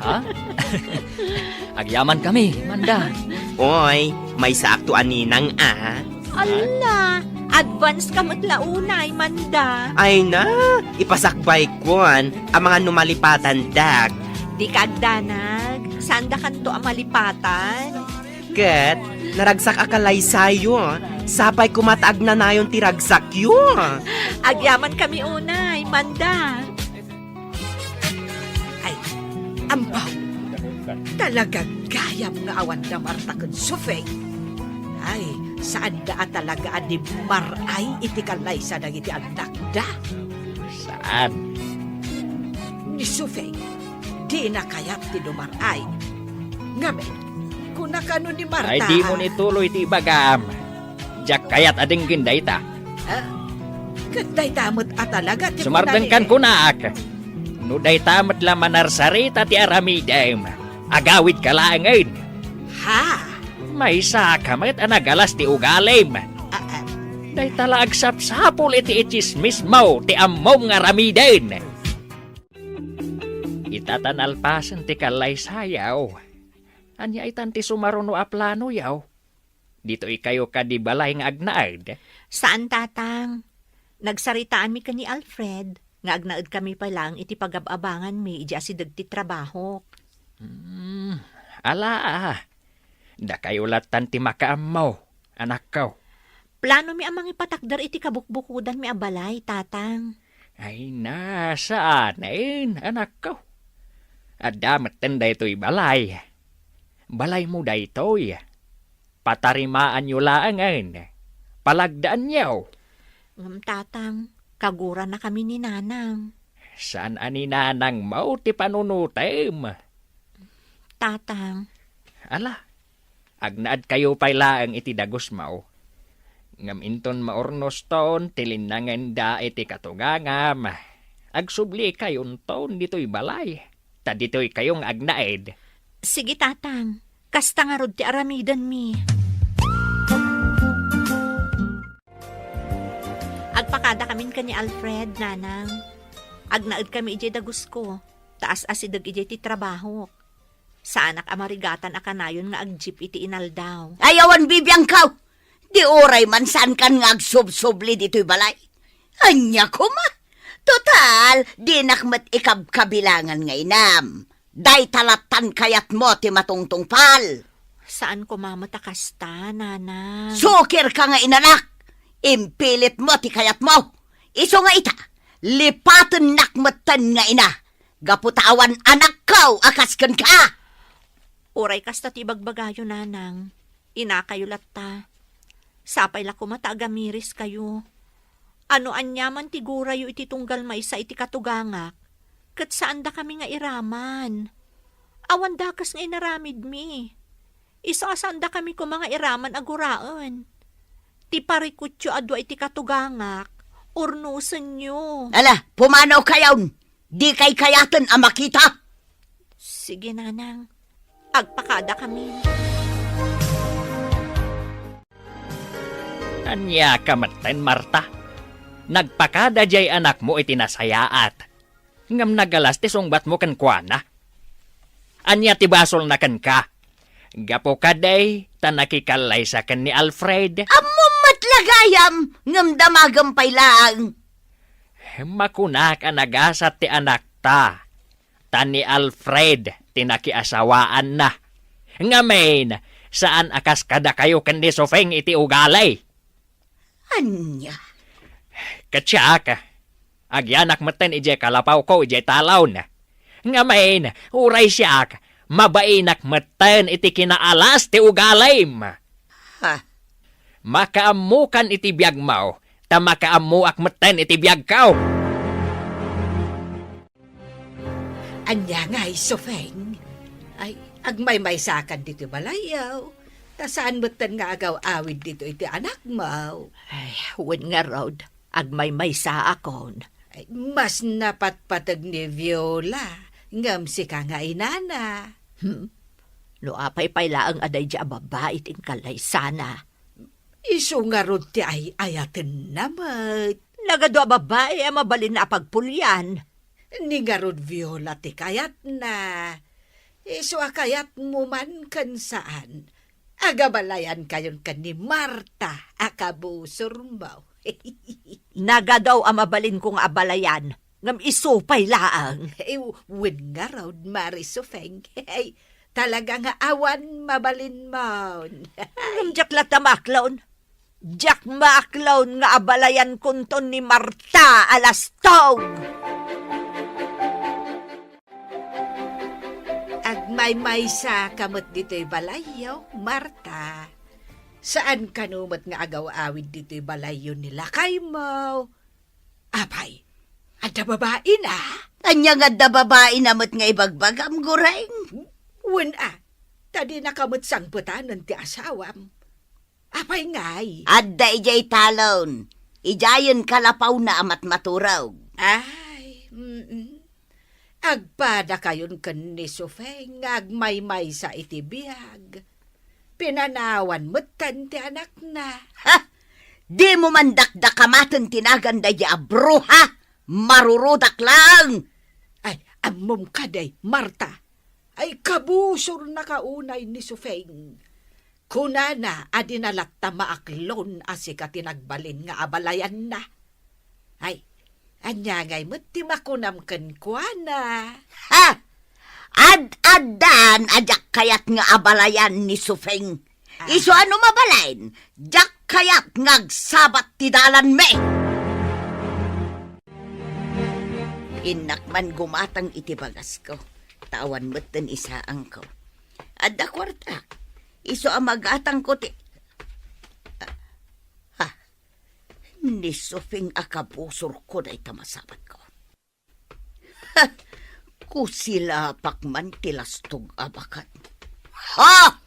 Ha? Agyaman kami, Manda. Oy, May sakto aninang Ala, advance ka matlaunay, Manda. Ay na, ipasakbay kon ang mga numalipatan dag. Di ka agdanag, sanda kanto ang malipatan. Ket, naragsak akalay sayo. Sapay kumataag na nayon tiragsak yun. Agyaman kami unay, Manda. Ay, ampaw. Talagang gayam nga awan na Marta kun Sufeng. Ay, saan da talaga ni Maray iti kalay sa nagiti anak da? Saan? Ni Sufeng, di na kayat ti Maray. Ngamen, kung nakano ni Marta... Ay di mo nituloy ti bagam. Diyak kayat ading ginday ta. Kanday tamot talaga ti Sumardan kan kunaak. Nuday tamat la manarsarita ti aramidem. Agawid ka laangin. Ha? May sakamat anagalas ti ugalim. Day tala agsapsapol iti itismis mo ti ammom nga ramiden. Itatanalpasan ti kalay sayaw. Anya itan ti sumaruno a plano yaw. Dito ikayo ka di balay nga agnaad. Saan, tatang? Nagsaritaan mi ka ni Alfred, nga agnaad kami pa lang iti pagababangan mi, iji asidag ti trabaho. Ala, da kayo latan ti makaamaw, anak ko. Plano mi amang ipatakdar iti kabukbukudan mi abalay, tatang. Ay nasaanin, anak ko. Adamat tenday to'y balay. Balay mo day to'y. Patarimaan nyo laangan. Palagdaan nyo. Tatang, kagura na kami ni Nanang. Saan ani nanang mo ti panunutem? Tatang, Ala, agnaad kayo pa'y laang iti dagos mo. Ngaminton maornos ton, tilinangan da iti katugangam. Agsubli kayon ton dito'y balay. Ta dito'y kayong agnaed. sige tatang, kasta nga rod ti aramidan mi. Agpakada kamin ka ni Alfred, Nanang. Agnaad kami ijay dagos ko, taas asidag ijay ti trabaho. Sa anak amarigatan akanayon nga agjip iti inaldaw. Ayawan bibiyang kaw. Di oray man saan kan nga agsubsubli dito'y balay. Anya ko ma. Total, di nakmat ikabkabilangan nga inam. Day talatan kayat mo ti matungtong pal. Saan ko mamatakasta, Nanang? Sukir ka nga inanak. Impilit mo ti kayat mo. Iso nga ita, lipaten nakmatan nga ina. Gaputawan anak kaw, akaskan ka. Uray kasta ti bagbagayo, Nanang. Ina kayo latta. Sapay la kumatagamiris kayo. Ano anyaman ti gurayo iti tunggal maysa iti katugangak. Kat saan da kami nga iraman. Awan dakas nga inaramid mi. Isa saan da kami ko mga iraman aguraan. Ti parikutyo adwa iti katugangak. Urnusan nyo. Ala, pumanaw kayawn. Di kay kayatan ang makita. Sige, Nanang. Agpakada kami. Anya kamatan, Marta. Nagpakada jay anak mo iti nasayaat. Ngam nagalas ti sungbat mo kan kuana. Anya ti basol na kan ka. Gapo ka day, tanakikalay sa kan ni Alfred. Amom matlagayam, ngam damagam pailang. Makunak anagasat ti anak ta. Tani Alfred, tinakiasawaan na. Ngamen, saan akas kada kayo kan ni Sofeng iti ugalay? Anya? Katsak, agyanak maten ije kalapaw ko ije talaw na. Ngamen, uray siyak, mabainak maten iti kinaalas ti ugalay ma. Ha? Makaamukan iti biyag mo, ta makaamuak maten iti biyag kaw. Anya nga, Sofeng. Ay, agmay-maysakan dito balayaw. Ta saan mo't nga agaw-awid dito iti anak mo? Ay, wen nga rod. Agmay-may sa akon. Ay, mas napatpatag ni Viola. Ngam si ka nga inana. No apay payla ang aday di ababa itin kalay sana. Iso nga rod ti ay ayaten naman. Nagado babae ang mabalin na pagpulyan. Ni nga rod Viola ti kayat na. Iso akayat mo man kan saan. Agabalayan kayon ka ni Marta, akabusor mo. Naga daw ang mabalin kong abalayan. Ngam isupay laang. Win nga raw, Marisofeng. Hey, talaga nga awan mabalin mo. Ngam jak lata maklaon. Jak maklaon nga abalayan kunton ni Marta alastog. Agmay-may sa kamot dito'y balayo, Marta. Saan kanumot nga agaw-awid dito'y balayo nila kay mo? Abay, ada babae na? Anya nga da babae namot nga ibagbagam, Gureng. Wen tadi nakamot sang putanon ti asawam. Apay ngay. Adda ijay talon. Ijayon kalapaw na amat maturaw. Ay, agpada kayon ken ni Sofeng, agmay-may sa itibiyag. Pinanawan mo't ti anak na. Ha! Di mo man dakdakamatan tinaganda ya bruha. Marurudak lang. Ay, amom kaday, Marta. Ay, kabusor na kaunay ni Sofeng. Kunana, adinalat ta maaklon asi ka tinagbalin nga abalayan na. Ay, anyagay mo't ti makunamken kwa na. Ha! Ad-adan ajak kayat nga abalayan ni Sufeng. Iso ano mabalain? Jak kayat ngagsabat ti dalan me. Inakman gumatang itibagas ko. Tawan mo't den isaang ko. Adda kwarta. Iso ang magatang ko ti... Ni Sufeng akabusor ko day tamasabat ko. Ha! Kusila pakman tilastog abakat. Ha!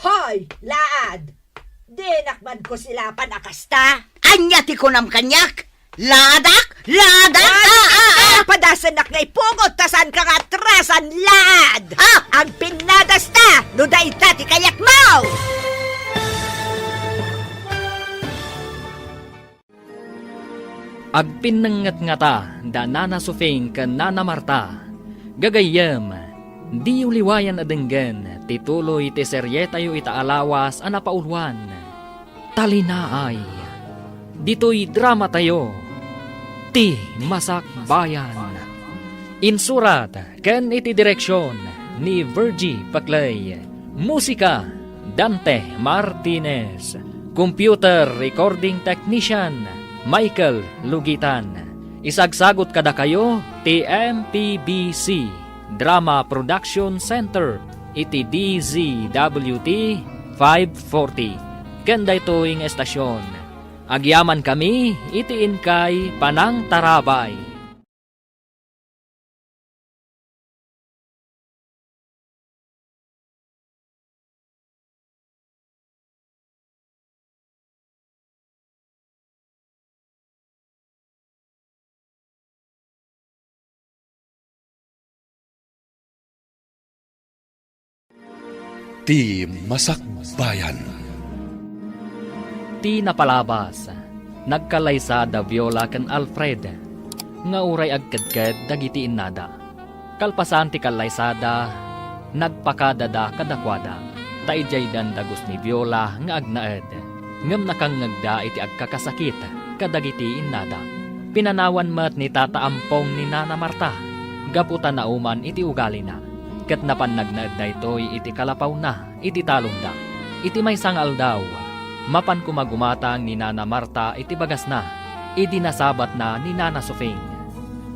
Hoy, laad! Dinakman ko sila panakasta. Anya ti kunam kanyak? Ladak? Ladak? Padasan nak na ipungot tasan kang atrasan, laad! Ang pinadas ta, nuday tati kayak mo! Agpinangat nga ta, da Nana Sufeng ken Nana Marta. Gagayem, di uliwayan adenggen, tituloy ti serye tayo itaalawas anapaulwan. Talinaay, dito'y drama tayo, ti Masak Bayan. Insurat ken iti direksyon ni Virgie Paclay. Musika, Dante Martinez. Computer Recording Technician, Michael Lugitan. Isagsagot kada kayo ti MPBC Drama Production Center iti DZWT 540. Kanda ito'ing estasyon. Agyaman kami iti Inkay Panang Tarabay. Ti Masak Bayan. Ti napalabas, nagkalaysa da Viola ken Alfred, nga uray agkadkad dagiti innada. Kalpasan ti kalaysada, nagpakadada kadakwada, taijay dan dagos ni Viola nga agnaed, ngem nakangagda iti agkakasakit kadagiti innada. Pinanawan mat ni Tata Ampong ni Nana Marta, gaputan na uman iti ugali na. Ket napannagnaed da ito'y iti kalapaw na, iti talong da. Iti may sangal daw, mapan kumagumatang ni Nana Marta iti bagas na, iti nasabat na ni Nana Sufeng.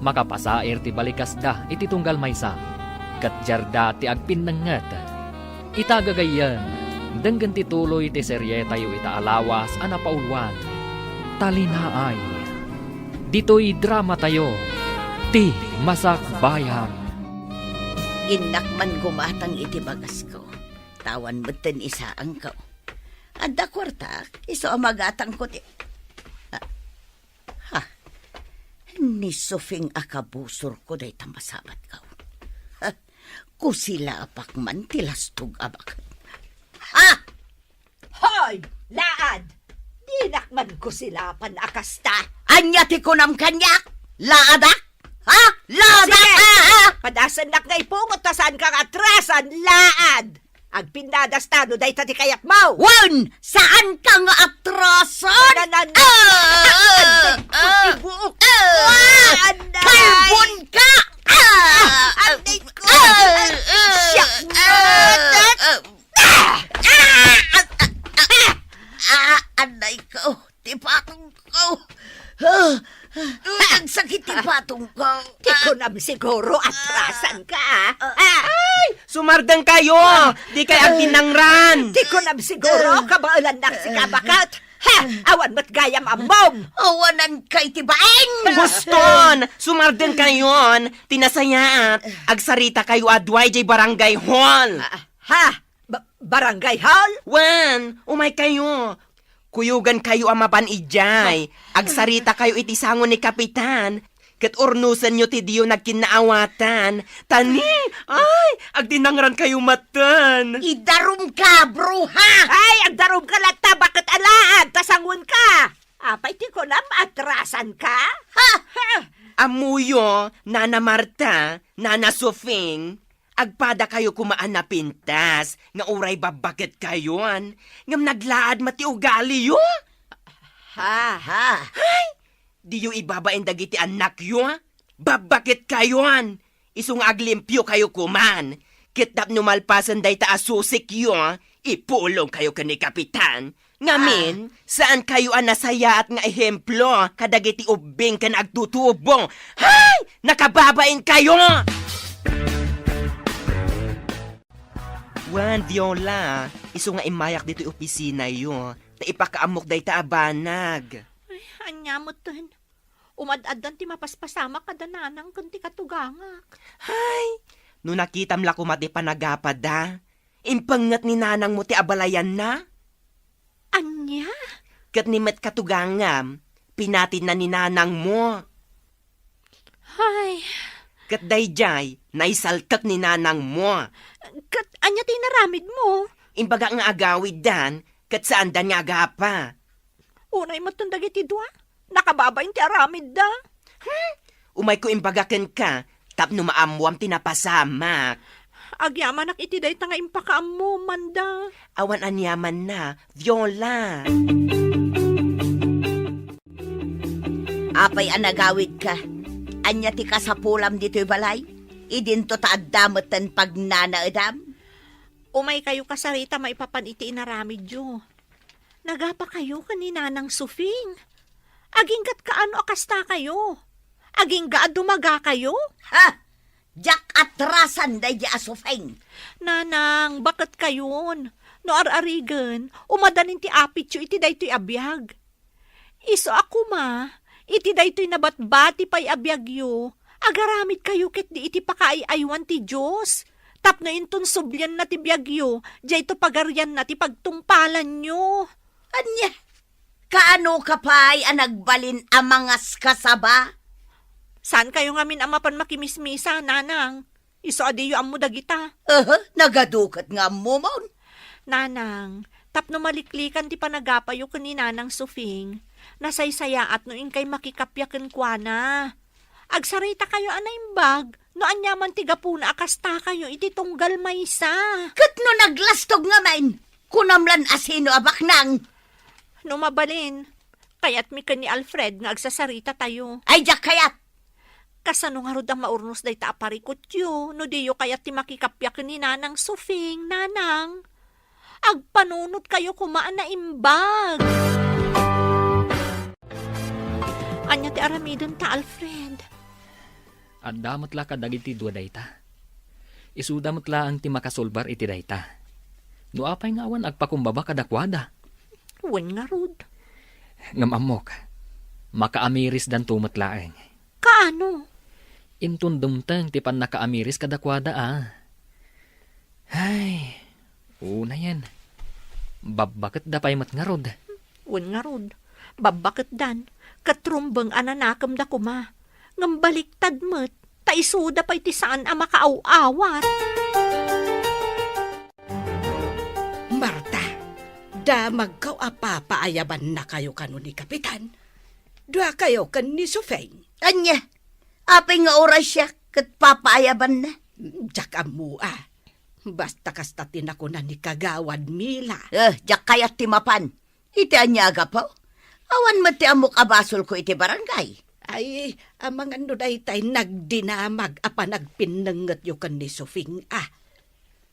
Makapasair ti balikas da iti tunggal maysa, ket jarda ti agpinnenget. Itagagayan, denggen ti tuloy ti serye tayo itaalawas anapaulwan. Talinaay, dito'y drama tayo, ti Masak Bayan. Inakman gumatang iti bagas ko. Tawan beten isaang ko. Adda kwarta, iso ang magatang ko ti... Ni Sufeng akabusor ko day tamasabat ko. Kusila apakman tilastog abakat. Hoy, laad! Dinakman ko sila panakasta. Anya ti kunam kanyak? Laadak? Laadak? Sige! Padasan nak nga ipungot tasan kang atrasan, laad! Agpindadastado day tati kayat mo! Wan! Saan ka nga atrasan? Kalbon ka! Anday ko! Anay ko! Tipatong ko! Nagsakit tipatong ko! Di ko nam siguro atrasan ka. Sumardang kayo! Di kay agtinangran! Di ko nam siguro kabaulan na si kabakat. Ha! Awan mo't gayam amom! Awanan kay tibaeng! Guston! Sumardang kayon! Tinasayaat! Agsarita kayo adway jay barangay hall! Ha? Barangay hall? Wan! Umay kayo! Kuyugan kayo ang mapanijay. Agsarita kayo itisangon ni Kapitan. Kat urnusan nyo ti diyo nagkinaawatan. Tani! Ay! Agdinangran kayo matan! Idarum ka, bruha! Ay, ang darom ka lata, bakit alaan? Tasangon ka! Apay, di ko nam atrasan ka? Ha? Amuyo, Nana Marta, Nana Sofing, agpada kayo kumaan na pintas, nga uray babakit kayon, ngam naglaad mati ugali yo. Ha? Ha? Di yo ibabain dagiti anak yo, babakit kayon, isung aglimpyo kayo kuman, kitap numalpasan day taasusik yo, ipulong kayo kani Kapitan. Ngamin, saan kayo ang nasaya at nga ehemplo, kadagiti ubing ka na agtutubo. Hay! Nakababain kayo! Wan, Viola, iso nga imayak dito opisina yo, ta ipakaamok day taabanag. Ay, anyamot din. Umad-adan ti mapaspasama kadananang kunti katugangak. Hay! No nakitam la ko mati panagapad da, impangat ni nanang mo ti abalayan na. Anya? Kat ni met katugangam, pinatin na ni nanang mo. Ay, Kat dayjay, naisaltak ni nanang mo. kat anya tinaramid mo? Imbaga nga agawid dan, kat saan dan nga agapa. Unay matundag iti dua? Nakababayin ti aramid da? Umay ko imbagaken ka, tapno maamuam tinapasamak. Agyaman iti day tanga impakaam mo, manda. Awan anyaman na, Viola. Apay anagawid ka. Anya ti kasapulam dito'y balay? Idinto taaddamotan pag nanaedam? Umay kayo kasarita maipapan iti inaramid yo. Nagapa kayo kanina ng sufing. Aging kat kaano akasta kayo? Aging gaad dumaga kayo? Ha? Jak atrasan day di asufeng. Nanang, bakit kayon? No ar-arigan, umadanin ti apit yo iti daytoy abiyag. Iso ako ma, iti daytoy nabatbati pa'y abiyag yo. Agaramid kayo ket di iti pakaayaywan ti Diyos. Tapno inton subyan na ti biyag yo, di ito pagaryan na ti pagtungpalan nyo. Anya? Kaano ka pa'y anagbalin amangas kasaba? Saan kayo ngamin amapan makimismisa, nanang? Iso adiyo ammo dagita. Nagadukat nga mo mon. Nanang, tapno maliklikan ti panagapayo ni nanang Sufing. Nasaysayaat no kay makikapyaken kwa na. Agsarita kayo anaimbag, no anyaman ti gapuna akasta kayo iti tunggal maysa. Kat no naglastog nga main, kunamlan asino abak nang. No mabalin, kayat mi ni Alfred nga agsasarita tayo. Ay jak kayat. Kasano nga rod ang maurnos day taaparikot yo, no diyo kayat ti makikapyaken ni nanang Sufing, nanang. Agpanunot kayo kumaan na imbag. Anya ti aramidon ta, Alfred. At damot la ka dagiti dua dayta. Isudamot la ang ti makasolbar iti dayta. No apay nga awan agpakumbaba kadakwada. Wen nga rod. Ngamamok, makaamiris dan tumot laeng. Kaano? Intun dumtang ti pan nakaamiris kadakwada Ay, una yan. Babakit da pay matngarod. Wen nga rod. Babakit dan. Katrumbang ananakam da kuma. Ngambaliktad mo't. Taisuda pa iti saan ang makaaw-awat. Marta, da magkaw apapaayaban na kayo kano ni Kapitan. Dua kayo kan ni Sufeng. Anya? Apay nga oras siya kat papaayaban na. Diyak amu Basta kasta tinakunan ni Kagawad Mila. Jak kayat ti mapan. Iti anyaga po. Awan mo ti amok abasol ko iti barangay. Ay, amang ano tay nagdinamag apa nagpinangat yu kan ni Sufing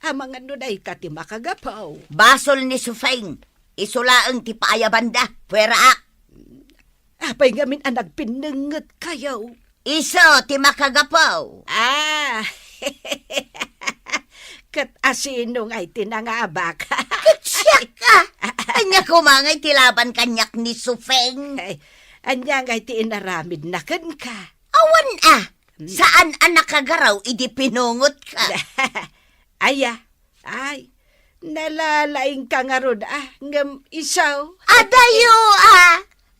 Amang ano kati makagapaw. Basol ni Sufeng. Isulaang ti paaya banda. Pwera ak. Apay ngamin ang nagpinangat kayaw. Iso ti makagapaw. Kat asinong ay tinangabak. Siyak ka. Anya kumangay tilaban kanyak ni Sufeng. Ay, anya nga ti inaramid na kan ka. Awan Saan anak kagaraw idi pinungot ka? Ay, nalalaing ka nga ron ngam isaw. Adayo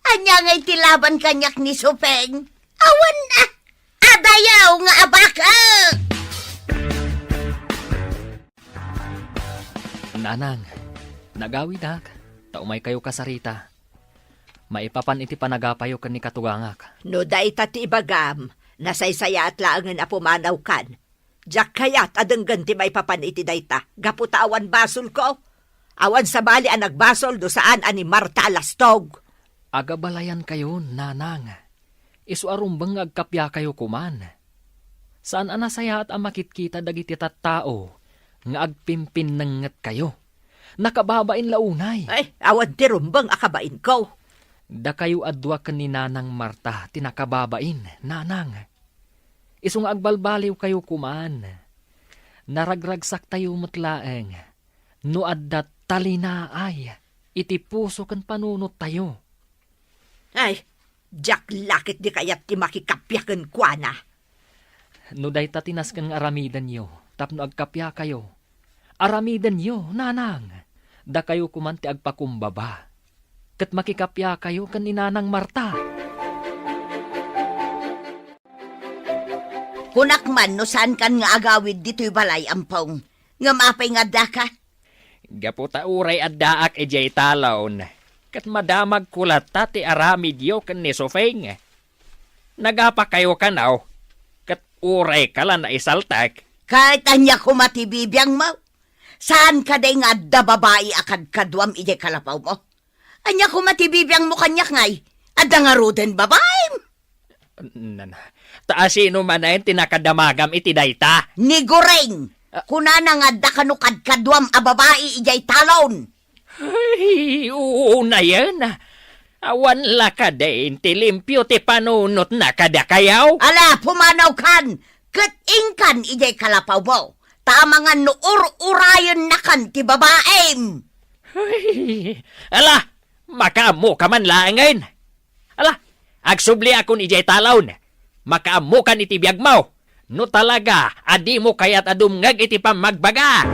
Anya ngay tilaban kanyak ni Sufeng. Awan Adayaw nga abaka. Nanang, nagawid taumay kayo kasarita. Maipapan iti panagapayo kan ni katugangak. No da ti ibagam, nasaysaya at laangan apumanaw kan. Diyak kayat adenggan ti may papan iti dayta. Gaputa awan basol ko. Awan sa bali ang nagbasol do saan ani Marta Alastog. Agabalayan kayo, nanang. Isuarumbang agkapya kayo kuman. Saan anasaya at ang makitkita dagiti tattao nga agpimpin nangat kayo. Nakababain launay. Ay, awan ti rumbang akabain ko. Da kayo adwa kan ni Nanang Marta tinakababain, nanang. Isung agbalbaliw kayo kuman. Naragragsak tayo matlaeng. No addat talinaay. Iti puso kan panunot tayo. Ay, Jack lakit di kayat ti makikapyakan kwa na. No day tatinas kang aramidan nyo. Tapno agkapya kayo. Aramidan nyo, nanang. Da kayo kumanti agpakumbaba. Kat makikapya kayo kan ni Nanang Marta. Kunakman no saan kan nga agawid dito'y balay ampong. Nga mapay nga daka. Gaputa uray at daak ejay talon. Kat madamag kulat ti aramid yo kan ni Sufeng. Nagapa kayo kanaw. Kat uray kala na isaltak. Kahit anya kumatibibiyang mo. Saan ka day nga da babae akad kadwam ije kalapaw mo? Anya kumatibibiyang mo kanyak ngay. Adda nga ruden babae. Taasino man na tinakadamagam iti dayta. Ni Goreng. Kunana nga da kanukad kadwam a babae ijay talon. Ay, oo na yan. Awan la ka din ti limpyo ti panunot na kada kayaw. Ala, pumanaw kan. Kat ingkan ijay kalapaw mo. Tama nga nuur-urayon na kan ti babaem. Ay, ala, makaamo ka man laangain. Ala, agsubli akon ijay talon. Makaamo kan iti biyag mo. No talaga, adi mo kayat adumngag iti pamagbaga.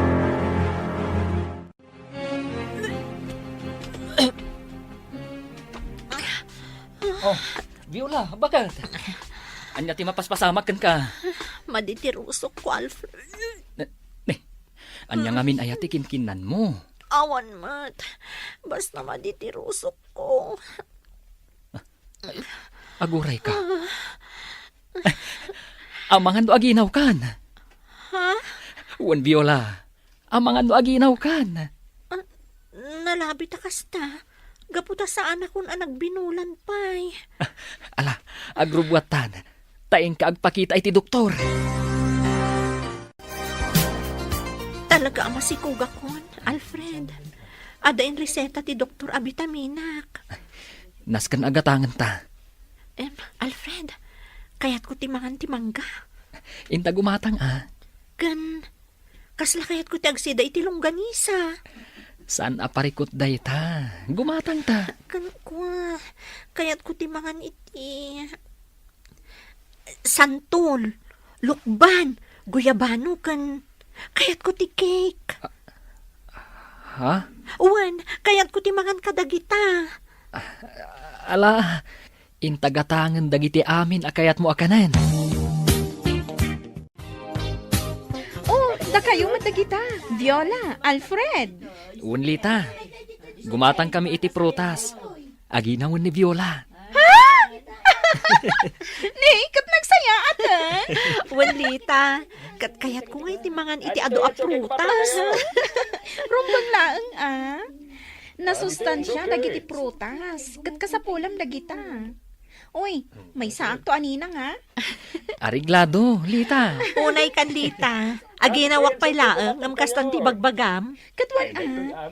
Oh, Viola, bakit? Anya ti mapaspasamak kan ka. Maditirusok ko, Alfred. Anya ngamin ayati kinkinan mo. Awan mat. Basta maditirusok ko. Aguray ka. Amangan do aginaw kan. Ha? Wan Viola. Amangan do aginaw kan. Nalabi ta kasta. Gaputa saan akong anagbinulan pay. Ala, agrubwatan. Taing ka agpakita iti doktor. Talaga ang masikuga kon, Alfred. Adain reseta ti Dr. Abitaminak. Naskan agatangan ta. Alfred, kayat ko timangan timangga. Inta gumatang Kasla kayat ko ti agsida iti longganisa. Saan aparikot day ta? Gumatang ta. Kayat ko timangan iti santol, lukban, guyabano kayat ko ti cake. Ha? Uwan, kayat ko timangan kadagita. Ala, intagatangan dagiti amin akayat mo akanan. Oh, da kayo matagita. Viola, Alfred. Unlita, gumatang kami iti prutas. Aginawon ni Viola. Ha? Kat nagsaya atan. Wanlita, kat kayat ko nga iti mangan iti ado a prutas. Rumbang laeng Nasustansya dagiti prutas. Kat kasapulam dagita. Uy, may sakto anina nga. Ariglado, Lita. Unay kan Lita, aginawak pa'y laeng ngam kastan ti bagbagam. Katwan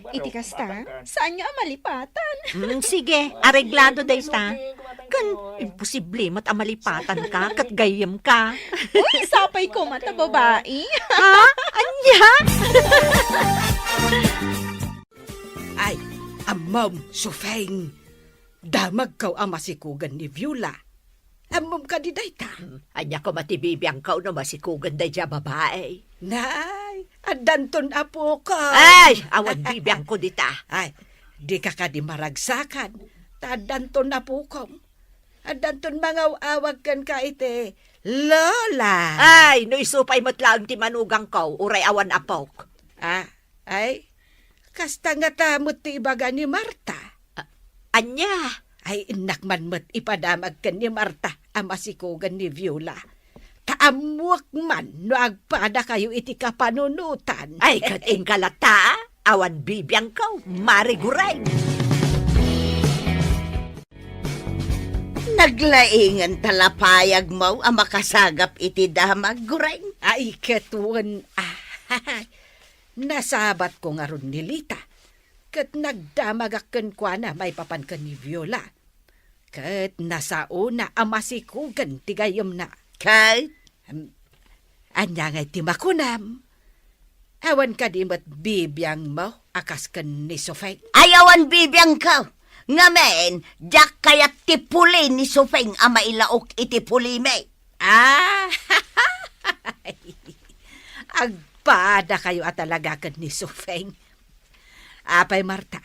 iti kasta, saan nyo amalipatan? Sige, areglado dayta. Kan, imposible mat amalipatan ka, kat gayem ka. Uy, sapay ko mata babae. Ha? Anya? Ay, amam, Sufeng. Damag kaw ang masikugan ni Viola. Amam ka di dayta. Anya ko matibibiyang ka no masikugan day dya babae. Nay, adanton apo ko. Ay, awan bibiyang ko dita. Ay, di ka di maragsakan. Tadanton apo ko. Adanton mangaw-awag kan ka ite. Lola. Ay, no isupay mo't laang ti manugang ko, uray awan apok. Ay, kasta nga tamot ti ibaga ni Marta. Anya? Ay, inakman mo't ipadamag kan ni Marta ang masikugan ni Viola. Taamuak man no agpada kayo iti kapanunutan. Ay, kating kalata, awan bibiyang ko, mariguray. Naglaingan talapayag mo ang makasagap iti damag, guray. Ay, katuan. Nasabat ko nga ron ni Lita. Kat nagdamagakan kwa na may papankan ni Viola. Kat nasauna ang masikugan tigayom na. Kay, Anya ngay timakunam. Awan ka di mat bibiyang mo akas kan ni Sofeng. ayawan bibiyang ka. Ngamen, jak kayat tipuli ni Sufeng ang mailaok iti pulime. Agpada kayo at talaga kan ni Sofeng. Apay Marta,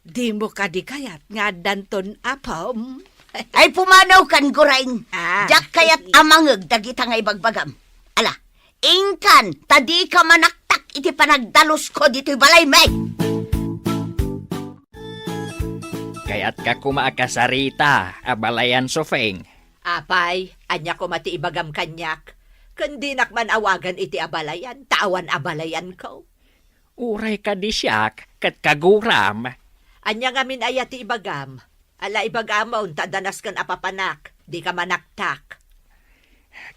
di mo ka di kayat nga danton apom. Ay pumanaw kan guraing. Ah. Jak kayat amangeg dagita nga ibagbagam. Ala, ingkan, tadi ka manaktak iti panagdalos ko dito'y balay, may. Kaya't ka kumaakasarita, abalayan Sofeng. Apay, anya ko mati ibagam kanyak. Kandinak man awagan iti abalayan, tawan abalayan ko. Uray ka di siyak, kat kaguram. Anya nga min ayati ibagam. Ala ibagamaon, tadanas kan apapanak, di ka manaktak.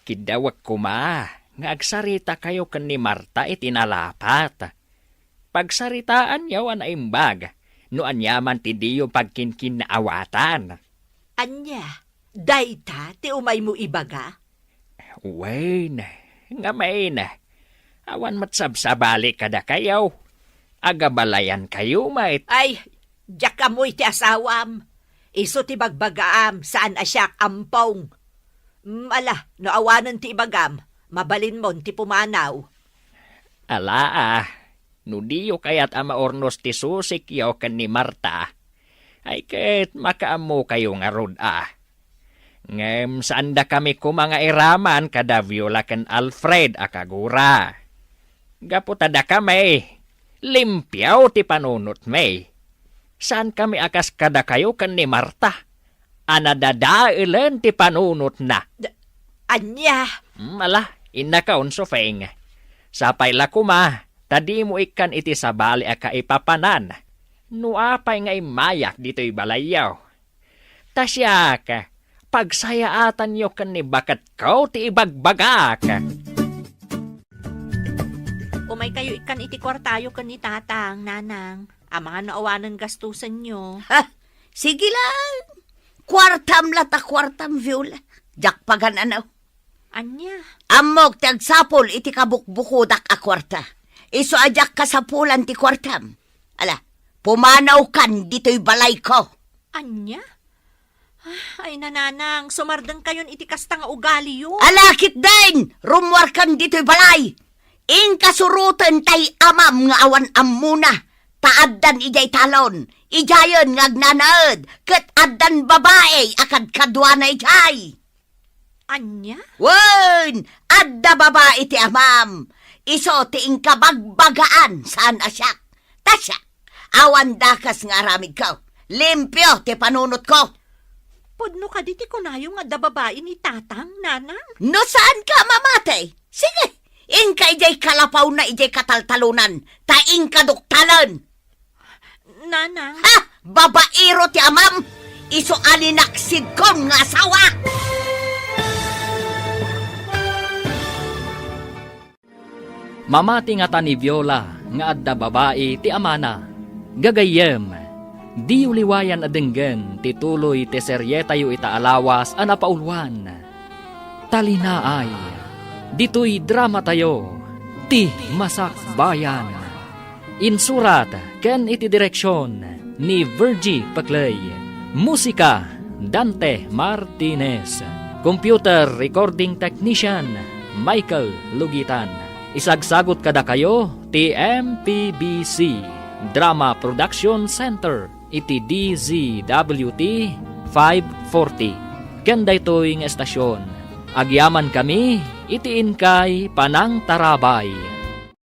Kidawag kuma, nga agsarita kayo kan ni Marta itinalapat. Pagsaritaan yaw an aimbag, no anyaman ti diyo pagkinkin na awatan. Anya, dayta, ti umay mo ibaga? Wain, nga main. Awan matsabsabali kada kayaw. Agabalayan kayo, mait. Ay, diyak amoy ti asawam. Iso ti bagbagaam, saan asyak ampong. Ala, no awanan ti ibagam, mabalin mon ti pumanaw. Ala no diyo kayat ama ornos ti susik yaw kan ni Marta. Ay ket makaamo kayo nga rod Ngem saan da kami ko mga iraman kada Viola ken Alfred akagura. Gaputada kami, limpyaw ti panunot may. Saan kami akas kada kayo kan ni Marta? Anadadailen ti panunot na. Anya, Ala, inakaon Sofeng. Sapay la kuma, tadi mo ikan iti sabali aka ipapanan. Nuapay nga imayak dito'y balayaw. Tasyak, pagsayaatan yo kan ni bakat kau ti ibagbagak. umay kayo ikan iti kwartayo kan ni tatang, nanang. Ang mga naawanan gastusan nyo. Ha, sige lang. Kwartam lata kwartam, Viola. Jak pagananaw. Anya, Amok tagsapol iti kabukbukudak a kwarta. Iso ajak kasapulan ti kwartam. Ala, pumanaw kan dito'y balay ko. anya? Ay nananang, sumardang kayon iti kasta nga ugali yun. Alakit din! Rumwar kan dito'y balay. In kasurutan tay amam nga awan amuna. Taaddan ijay talon. Ijayon nga agnanaad. Kat addan babae akad kadwa na ijay. Anya? Wen! Adda babae ti amam. Iso ti ingkabagbagaan saan asyak. Tasya, awan dakas nga aramid ko. Limpyo ti panunot ko. Pudno ka diti kunayo nga da babae ni tatang, nanang. No saan ka mamatay? Sige, ingka ijay kalapaw na ijay kataltalunan, taing kaduktalan. Nanang. Ha! Babairo ti amam! Iso alinaksid kon nga asawa! Mamati nga ta ni Viola nga adda babae ti amana. Gagayem, di uliwayan adenggen ti tuloy ti seryetayo ita alawas a napaulwan. Talinaay, ditoy drama tayo, ti Masak Bayan. Insurat ken iti direksyon ni Virgie Paclay. Musika, Dante Martinez. Computer Recording Technician, Michael Lugitan. Isagsagot kada kayo, ti MPBC Drama Production Center, iti DZWT 540. Kanda ito'y estasyon. Agyaman kami, iti inkay Panang Tarabay.